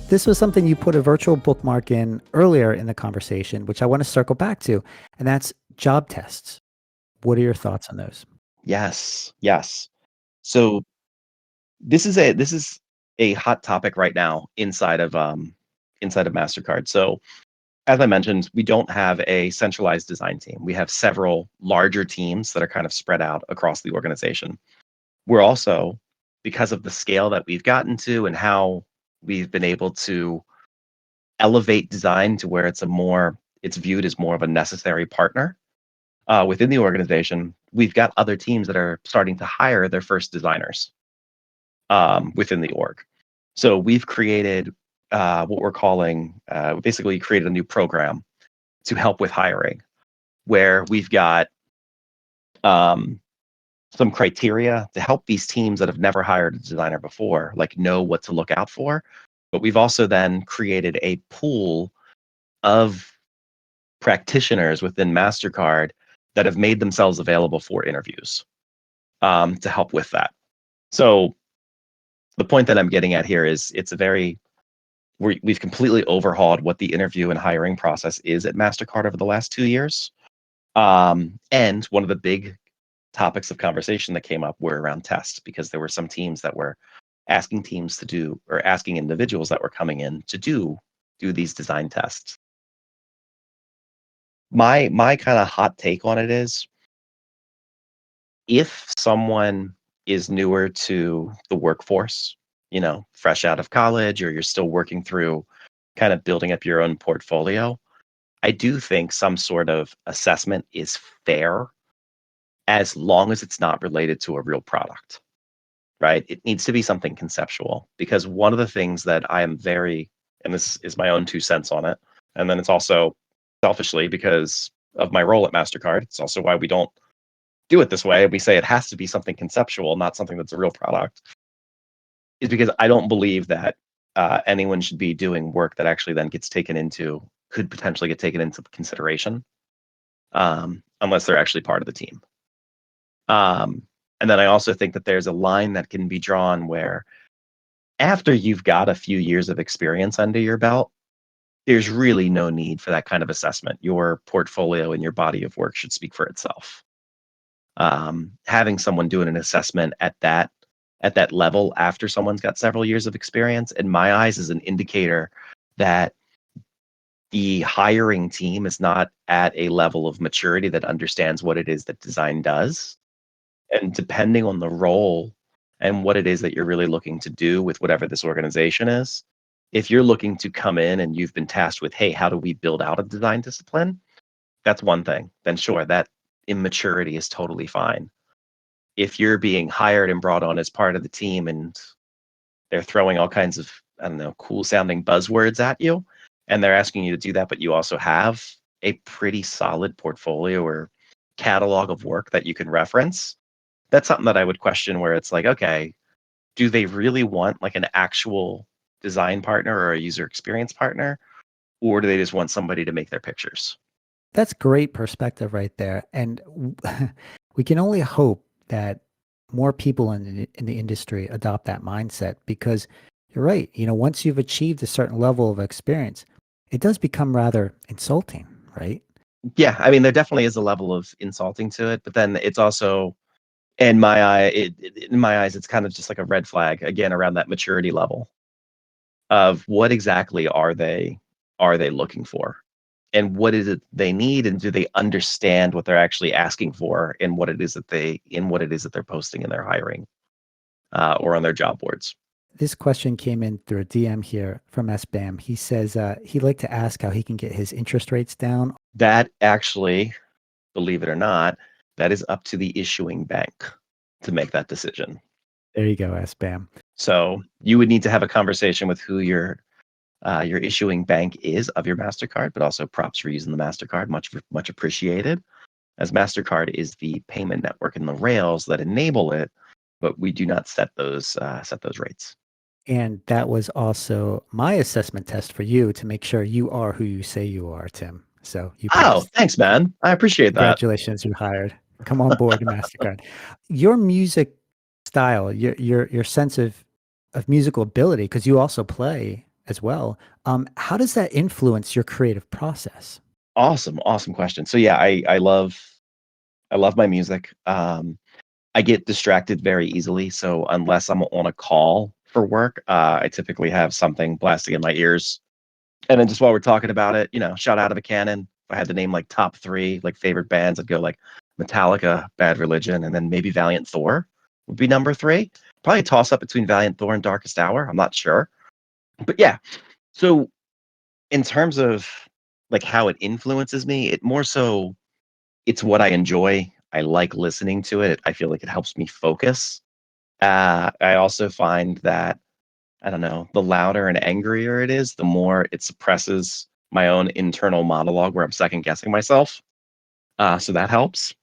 This was something you put a virtual bookmark in earlier in the conversation, which I want to circle back to, and that's job tests. What are your thoughts on those? Yes. So this is a hot topic right now inside of MasterCard. So as I mentioned, we don't have a centralized design team. We have several larger teams that are kind of spread out across the organization. We're also, because of the scale that we've gotten to and how we've been able to elevate design to where it's viewed as more of a necessary partner within the organization, we've got other teams that are starting to hire their first designers within the org. So we've created what we're calling, basically created a new program to help with hiring, where we've got some criteria to help these teams that have never hired a designer before, like, know what to look out for. But we've also then created a pool of practitioners within MasterCard that have made themselves available for interviews to help with that. So the point that I'm getting at here is we've completely overhauled what the interview and hiring process is at MasterCard over the last 2 years. And one of the big topics of conversation that came up were around tests, because there were some teams that were asking teams to do, or asking individuals that were coming in to do these design tests. My kind of hot take on it is, if someone is newer to the workforce, fresh out of college, or you're still working through kind of building up your own portfolio, I do think some sort of assessment is fair, as long as it's not related to a real product, right? It needs to be something conceptual, because one of the things that I am and this is my own 2 cents on it, and then it's also selfishly because of my role at MasterCard, it's also why we don't do it this way. We say it has to be something conceptual, not something that's a real product, is because I don't believe that anyone should be doing work that actually then could potentially get taken into consideration, unless they're actually part of the team. And then I also think that there's a line that can be drawn where, after you've got a few years of experience under your belt, there's really no need for that kind of assessment. Your portfolio and your body of work should speak for itself. Having someone doing an assessment at that level after someone's got several years of experience, in my eyes, is an indicator that the hiring team is not at a level of maturity that understands what it is that design does. And depending on the role and what it is that you're really looking to do with whatever this organization is, if you're looking to come in and you've been tasked with, hey, how do we build out a design discipline? That's one thing. Then sure, that immaturity is totally fine. If you're being hired and brought on as part of the team, and they're throwing all kinds of, I don't know, cool sounding buzzwords at you, and they're asking you to do that, but you also have a pretty solid portfolio or catalog of work that you can reference, that's something that I would question, where it's like, okay, do they really want like an actual design partner or a user experience partner, or do they just want somebody to make their pictures? That's great perspective right there. And we can only hope that more people in the industry adopt that mindset, because you're right. Once you've achieved a certain level of experience, it does become rather insulting, right? Yeah, I mean, there definitely is a level of insulting to it, but then it's also, in my eyes, it's kind of just like a red flag again around that maturity level of what exactly are they looking for, and what is it they need, and do they understand what they're actually asking for, and what it is that they're posting in their hiring or on their job boards. This question came in through a DM here from SBAM. He says he'd like to ask how he can get his interest rates down. That actually, believe it or not, that is up to the issuing bank to make that decision. There you go, SBAM. So you would need to have a conversation with who your issuing bank is of your MasterCard, but also props for using the MasterCard. Much appreciated, as MasterCard is the payment network and the rails that enable it, but we do not set those rates. And that was also my assessment test for you, to make sure you are who you say you are, Tim. So you Oh, passed. thanks, man. I appreciate that. Congratulations, you hired. Come on board to MasterCard. Your music style, your sense of musical ability, because you also play as well. How does that influence your creative process? Awesome question. So yeah, I love my music. I get distracted very easily, so unless I'm on a call for work, I typically have something blasting in my ears. And then just while we're talking about it, shout out of a cannon. If I had to name like top 3 like favorite bands, I'd go like Metallica, Bad Religion, and then maybe Valiant Thor would be number 3. Probably a toss up between Valiant Thor and Darkest Hour. I'm not sure, but yeah. So in terms of like how it influences me, it's what I enjoy. I like listening to it. I feel like it helps me focus. I also find that, I don't know, the louder and angrier it is, the more it suppresses my own internal monologue where I'm second guessing myself. So that helps.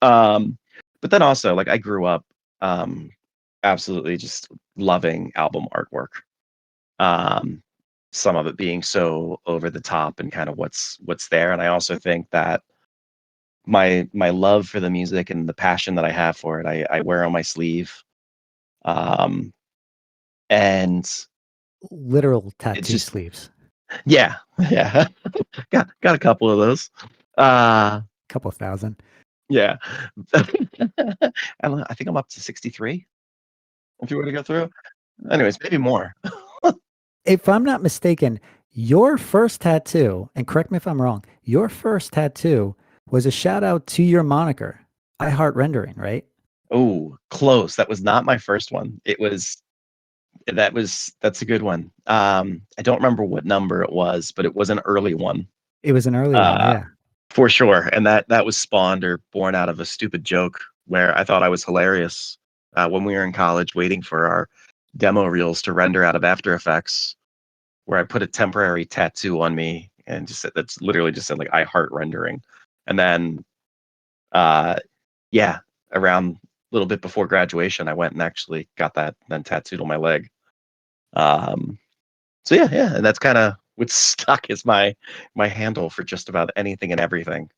But then also, like, I grew up absolutely just loving album artwork. Um, some of it being so over the top and kind of what's there. And I also think that my love for the music and the passion that I have for it, I wear on my sleeve. Um, and Literal it's tattoo just sleeves. yeah, yeah. Got a couple of those. Uh, Couple thousand. yeah. I think I'm up to 63 if you were to go through. Anyways, maybe more. If I'm not mistaken, your first tattoo, and correct me if I'm wrong, your first tattoo was a shout out to your moniker, I Heart Rendering, right? Oh, close. That was not my first one. That's a good one. I don't remember what number it was, but it was an early one. It was an early one, Uh, yeah. for sure. And that was spawned or born out of a stupid joke where I thought I was hilarious when we were in college waiting for our demo reels to render out of After Effects, where I put a temporary tattoo on me and just said, that's literally just said like I heart rendering. And then uh yeah, around a little bit before graduation, I went and actually got that then tattooed on my leg. Um so yeah, and that's kind of what's stuck as my handle for just about anything and everything.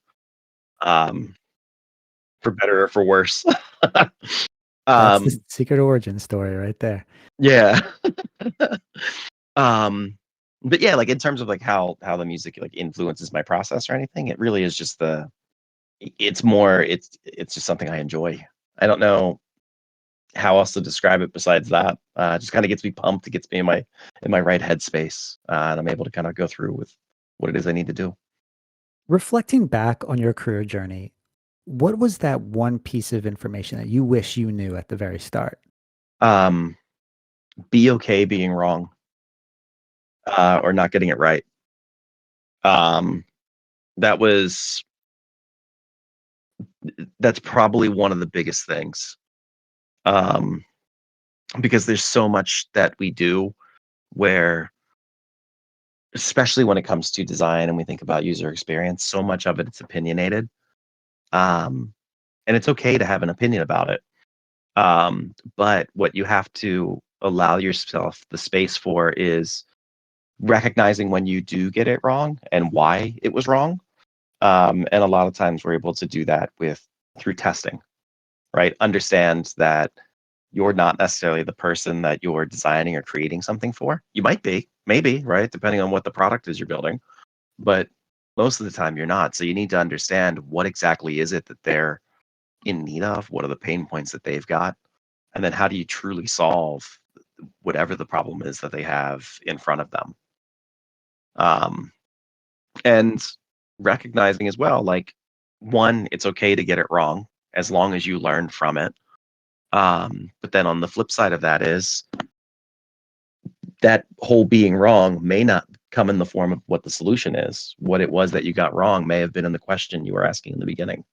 Um for better or for worse. That's the um secret origin story right there. yeah. um but yeah, like in terms of like how the music like influences my process or anything, it really is just it's just something I enjoy. I don't know how else to describe it besides that. It just kind of gets me pumped. It gets me in my right headspace, and I'm able to kind of go through with what it is I need to do. Reflecting back on your career journey, what was that one piece of information that you wish you knew at the very start? Um, be okay being wrong or not getting it right. Um, that was that's probably one of the biggest things um, because there's so much that we do where, especially when it comes to design and we think about user experience, so much of it's opinionated. Um, and it's okay to have an opinion about it. But what you have to allow yourself the space for is recognizing when you do get it wrong and why it was wrong. And a lot of times we're able to do that with through testing, right? Understand that you're not necessarily the person that you're designing or creating something for. You might be, maybe, right? Depending on what the product is you're building. But most of the time you're not. So you need to understand what exactly is it that they're in need of? What are the pain points that they've got? And then how do you truly solve whatever the problem is that they have in front of them? Um, and recognizing as well, like, one, it's okay to get it wrong as long as you learn from it. But then on the flip side of that is that whole being wrong may not come in the form of what the solution is. What it was that you got wrong may have been in the question you were asking in the beginning.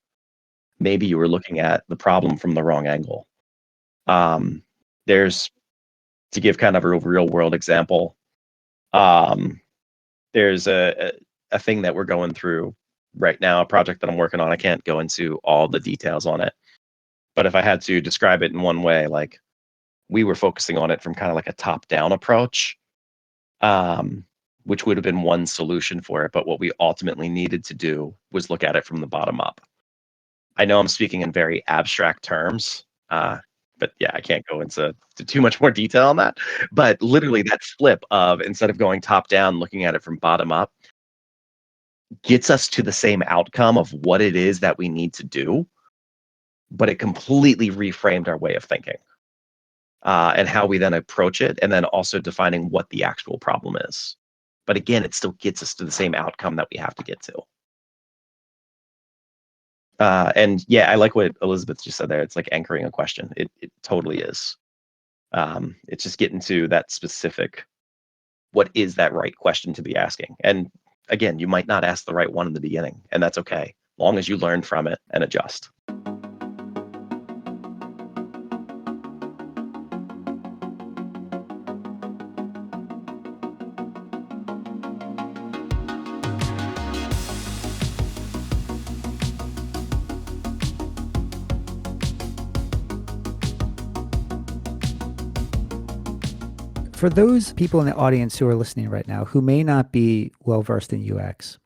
Maybe you were looking at the problem from the wrong angle. Um, there's to give kind of a real world example. Um, there's a thing that we're going through right now, a project that I'm working on. I can't go into all the details on it, but if I had to describe it in one way, like we were focusing on it from kind of like a top down approach, um, which would have been one solution for it. But what we ultimately needed to do was look at it from the bottom up. I know I'm speaking in very abstract terms, but yeah, I can't go into too much more detail on that. But literally, that flip of instead of going top down, looking at it from bottom up, gets us to the same outcome of what it is that we need to do, but it completely reframed our way of thinking and how we then approach it, and then also defining what the actual problem is. But again, it still gets us to the same outcome that we have to get to. And yeah, I like what Elizabeth just said there. It's like anchoring a question. It totally is. It's just getting to that specific, what is that right question to be asking? And again, you might not ask the right one in the beginning, and that's okay, long as you learn from it and adjust. For those people in the audience who are listening right now who may not be well versed in UX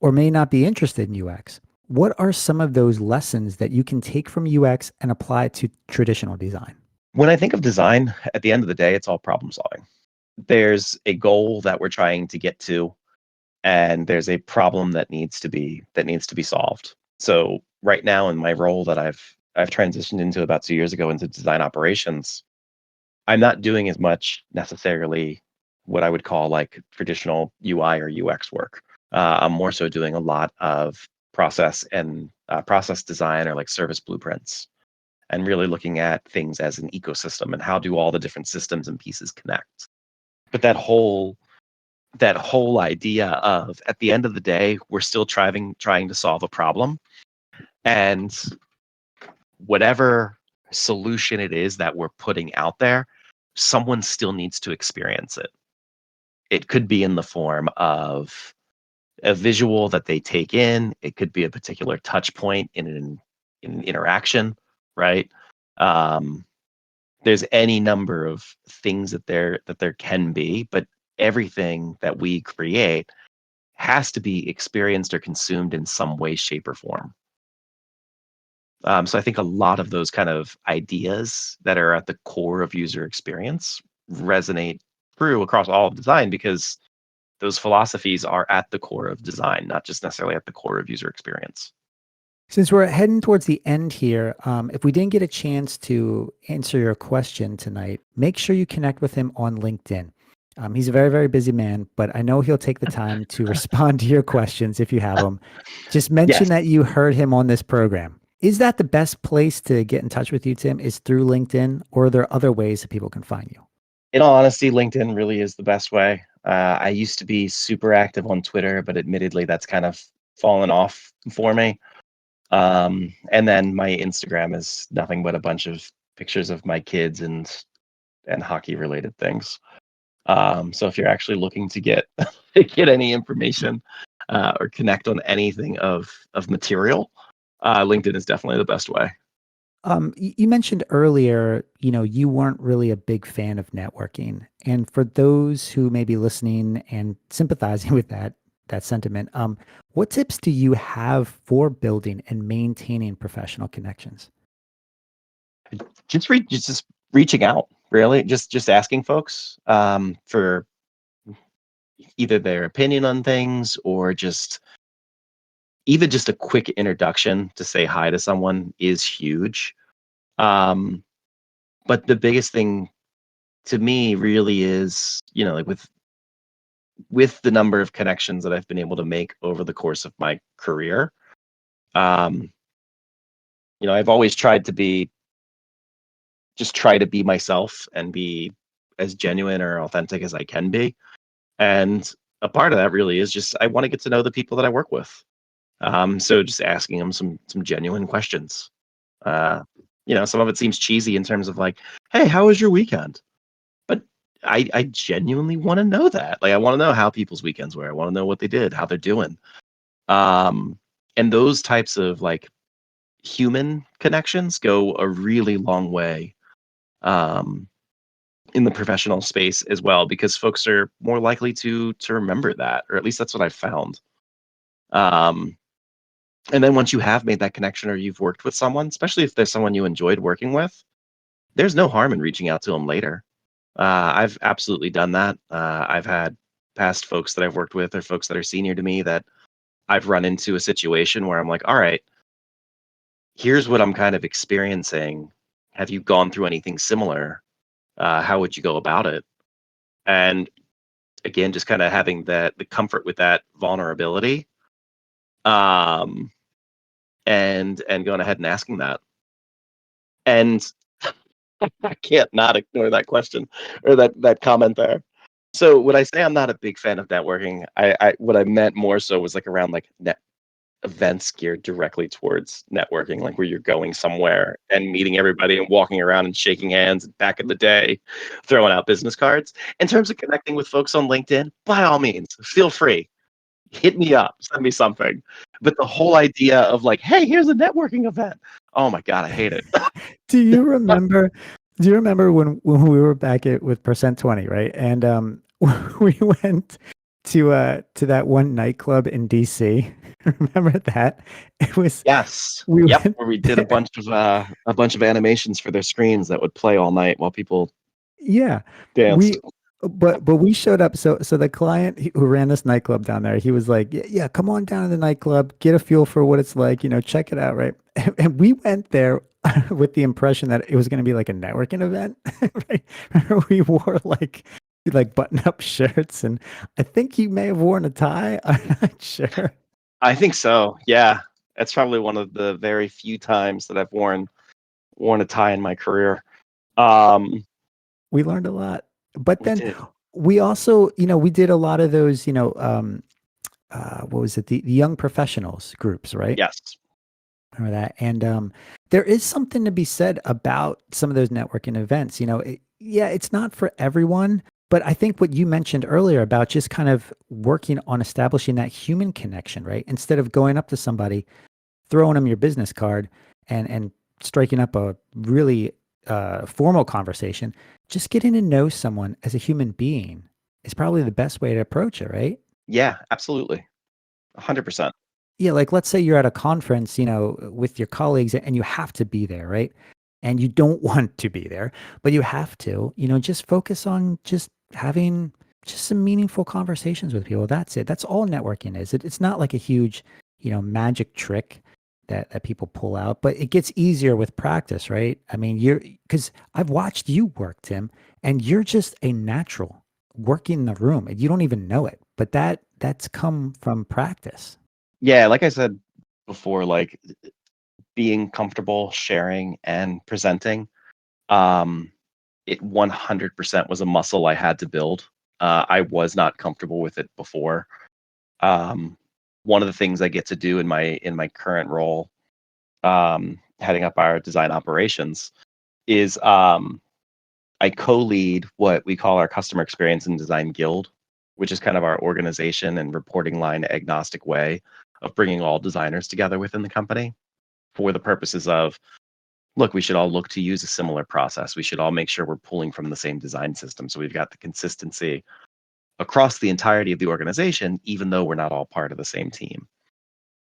or may not be interested in UX, What are some of those lessons that you can take from UX and apply to traditional design? When I think of design, at the end of the day, it's all problem solving. There's a goal that we're trying to get to, and there's a problem that needs to be solved. So right now in my role that I've transitioned into about 2 years ago into design operations, I'm not doing as much necessarily what I would call like traditional UI or UX work. I'm more so doing a lot of process design or like service blueprints, and really looking at things as an ecosystem and how do all the different systems and pieces connect. But that whole idea of at the end of the day, we're still trying to solve a problem, and whatever solution it is that we're putting out there, someone still needs to experience it. It could be in the form of a visual that they take in. It could be a particular touch point in an interaction, right? Um, there's any number of things that there can be, but everything that we create has to be experienced or consumed in some way, shape, or form. So I think a lot of those kind of ideas that are at the core of user experience resonate through across all of design, because those philosophies are at the core of design, not just necessarily at the core of user experience. Since we're heading towards the end here, if we didn't get a chance to answer your question tonight, make sure you connect with him on LinkedIn. He's a very, very busy man, but I know he'll take the time to respond to your questions if you have them. Just mention Yes. that you heard him on this program. Is that the best place to get in touch with you, Tim? Is through LinkedIn, or are there other ways that people can find you? In all honesty, LinkedIn really is the best way. I used to be super active on Twitter, but admittedly, that's kind of fallen off for me. And then my Instagram is nothing but a bunch of pictures of my kids and hockey related things. So if you're actually looking to get get any information or connect on anything of material, LinkedIn is definitely the best way. You mentioned earlier, you weren't really a big fan of networking. And for those who may be listening and sympathizing with that sentiment, what tips do you have for building and maintaining professional connections? Just reaching out, really, just asking folks for either their opinion on things, or just even just a quick introduction to say hi to someone is huge. Um, but the biggest thing to me really is, like with the number of connections that I've been able to make over the course of my career, um, I've always try to be myself and be as genuine or authentic as I can be. And a part of that really is just I want to get to know the people that I work with. So just asking them some genuine questions. Uh, some of it seems cheesy in terms of like, hey, how was your weekend? But I genuinely want to know that. Like, I want to know how people's weekends were. I want to know what they did, how they're doing. Um, and those types of like human connections go a really long way um, in the professional space as well, because folks are more likely to remember that, or at least that's what I've found. Um, and then once you have made that connection, or you've worked with someone, especially if there's someone you enjoyed working with, there's no harm in reaching out to them later. I've absolutely done that. I've had past folks that I've worked with, or folks that are senior to me, that I've run into a situation where I'm like, all right, here's what I'm kind of experiencing. Have you gone through anything similar? How would you go about it? And again, just kind of having the comfort with that vulnerability, um, and going ahead and asking that. And I can't not ignore that question, or that comment there. So when I say I'm not a big fan of networking, I what I meant more so was like around like net events geared directly towards networking, like where you're going somewhere and meeting everybody and walking around and shaking hands. Back in the day, throwing out business cards. In terms of connecting with folks on LinkedIn, by all means, feel free. Hit me up, send me something. But the whole idea of like, hey, here's a networking event. Oh my God, I hate it. Do you remember? Do you remember when we were back with Percent 20, right? And we went to that one nightclub in DC. Remember that? It was Yes. we Yep. went Where we did there. a bunch of animations for their screens that would play all night while people Yeah, danced. we but we showed up. So the client who ran this nightclub down there, he was like, yeah, come on down to the nightclub, get a feel for what it's like, check it out, right? And we went there with the impression that it was going to be like a networking event, right? We wore like button-up shirts, and I think he may have worn a tie. I'm not sure. I think so. Yeah. That's probably one of the very few times that I've worn a tie in my career. Um, We learned a lot, but we then did. we also, we did a lot of those, what was it? The young professionals groups, right? Yes. Or that. And there is something to be said about some of those networking events. Yeah, it's not for everyone, but I think what you mentioned earlier about just kind of working on establishing that human connection, right? Instead of going up to somebody, throwing them your business card and striking up a really formal conversation, just getting to know someone as a human being is probably the best way to approach it, right? Yeah, absolutely. 100%. Yeah, like let's say you're at a conference, with your colleagues and you have to be there, right? And you don't want to be there, but you have to, just focus on just having just some meaningful conversations with people. That's it. That's all networking is. It's not like a huge, magic trick that people pull out, but it gets easier with practice, right? I mean, because I've watched you work, Tim, and you're just a natural working the room and you don't even know it, but that's come from practice. Yeah, like I said before, like being comfortable sharing and presenting, um, it 100% was a muscle I had to build. I was not comfortable with it before. Um, One of the things I get to do in my current role, heading up our design operations, is I co-lead what we call our customer experience and design guild, which is kind of our organization and reporting line agnostic way of bringing all designers together within the company for the purposes of, look, we should all look to use a similar process. We should all make sure we're pulling from the same design system. So we've got the consistency across the entirety of the organization, even though we're not all part of the same team.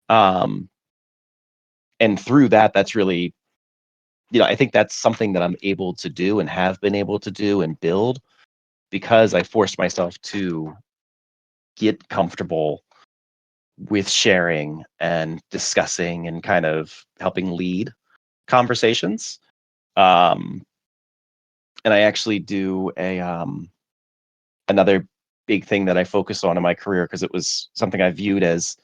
Um, and through that, that's really, I think that's something that I'm able to do and have been able to do and build because I forced myself to get comfortable with sharing and discussing and kind of helping lead conversations. Um, and I actually do another big thing that I focused on in my career because it was something I viewed as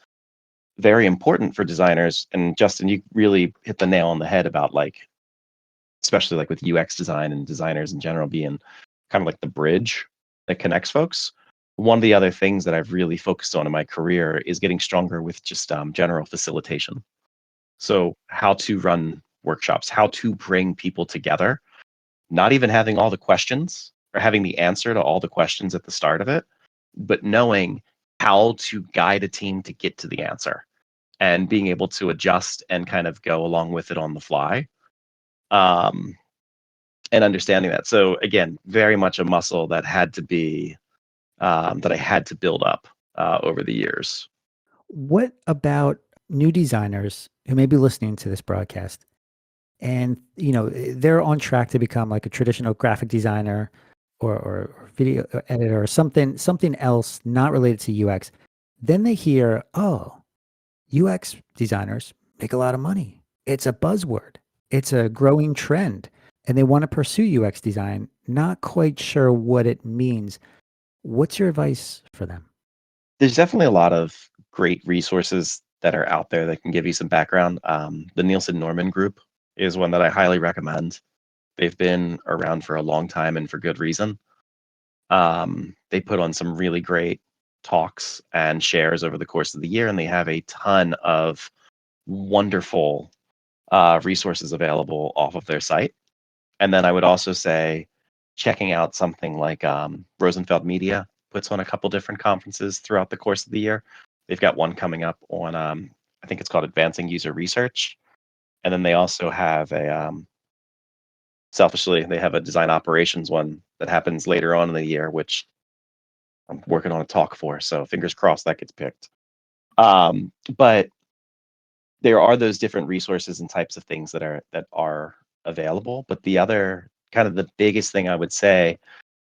very important for designers. And Justin, you really hit the nail on the head about like, especially like with UX design and designers in general being kind of like the bridge that connects folks. One of the other things that I've really focused on in my career is getting stronger with just general facilitation. So, how to run workshops, how to bring people together, not even having all the questions or having the answer to all the questions at the start of it, but knowing how to guide a team to get to the answer and being able to adjust and kind of go along with it on the fly. Um, and understanding that. So again, very much a muscle that had to be that I had to build up over the years. What about new designers who may be listening to this broadcast and they're on track to become like a traditional graphic designer or video editor or something else not related to UX. Then they hear, oh, UX designers make a lot of money. It's a buzzword. It's a growing trend. And they want to pursue UX design, not quite sure what it means. What's your advice for them? There's definitely a lot of great resources that are out there that can give you some background. The Nielsen Norman Group is one that I highly recommend. They've been around for a long time and for good reason. They put on some really great talks and shares over the course of the year, and they have a ton of wonderful resources available off of their site. And then I would also say checking out something like Rosenfeld Media puts on a couple different conferences throughout the course of the year. They've got one coming up on, I think it's called Advancing User Research. And then they also have selfishly, they have a design operations one that happens later on in the year, which I'm working on a talk for, so fingers crossed that gets picked. But there are those different resources and types of things that are available. But the other kind of the biggest thing I would say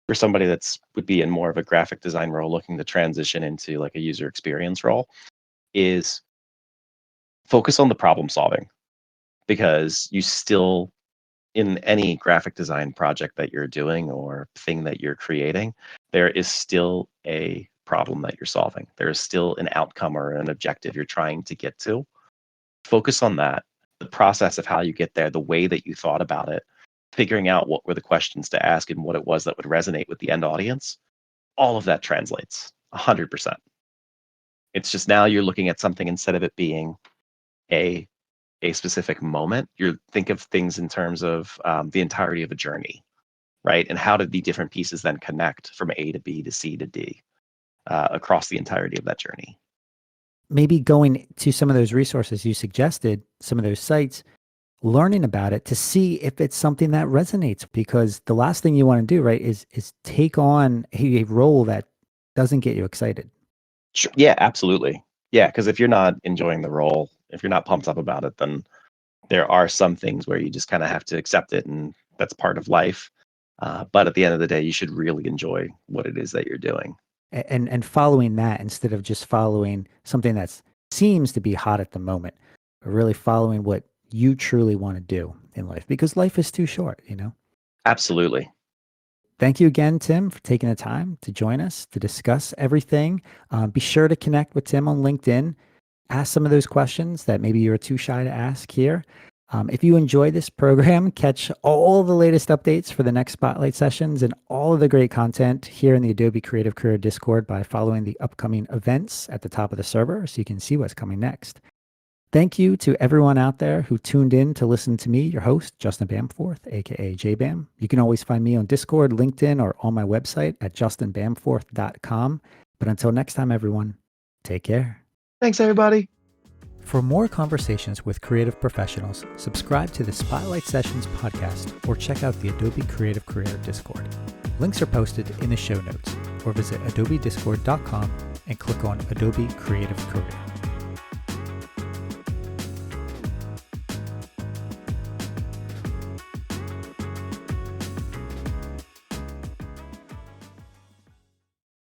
for somebody that's would be in more of a graphic design role looking to transition into like a user experience role is focus on the problem solving, because you still, in any graphic design project that you're doing or thing that you're creating, there is still a problem that you're solving. There is still an outcome or an objective you're trying to get to. Focus on that, the process of how you get there, the way that you thought about it, figuring out what were the questions to ask and what it was that would resonate with the end audience. All of that translates 100%. It's just now you're looking at something, instead of it being a specific moment, you think of things in terms of the entirety of a journey, right? And how did the different pieces then connect from A to B to C to D across the entirety of that journey? Maybe going to some of those resources you suggested, some of those sites, learning about it to see if it's something that resonates, because the last thing you want to do, right, is take on a role that doesn't get you excited. Sure. Yeah, absolutely. Yeah, because if you're not enjoying the role, if you're not pumped up about it, then there are some things where you just kind of have to accept it, and that's part of life. But at the end of the day, you should really enjoy what it is that you're doing. And following that instead of just following something that seems to be hot at the moment, but really following what you truly want to do in life, because life is too short, you know? Absolutely. Thank you again, Tim, for taking the time to join us to discuss everything. Be sure to connect with Tim on LinkedIn. Ask some of those questions that maybe you're too shy to ask here. If you enjoy this program, catch all the latest updates for the next Spotlight sessions and all of the great content here in the Adobe Creative Career Discord by following the upcoming events at the top of the server so you can see what's coming next. Thank you to everyone out there who tuned in to listen to me, your host, Justin Bamforth, aka JBam. You can always find me on Discord, LinkedIn, or on my website at justinbamforth.com. But until next time, everyone, take care. Thanks, everybody. For more conversations with creative professionals, subscribe to the Spotlight Sessions podcast or check out the Adobe Creative Career Discord. Links are posted in the show notes, or visit adobediscord.com and click on Adobe Creative Career.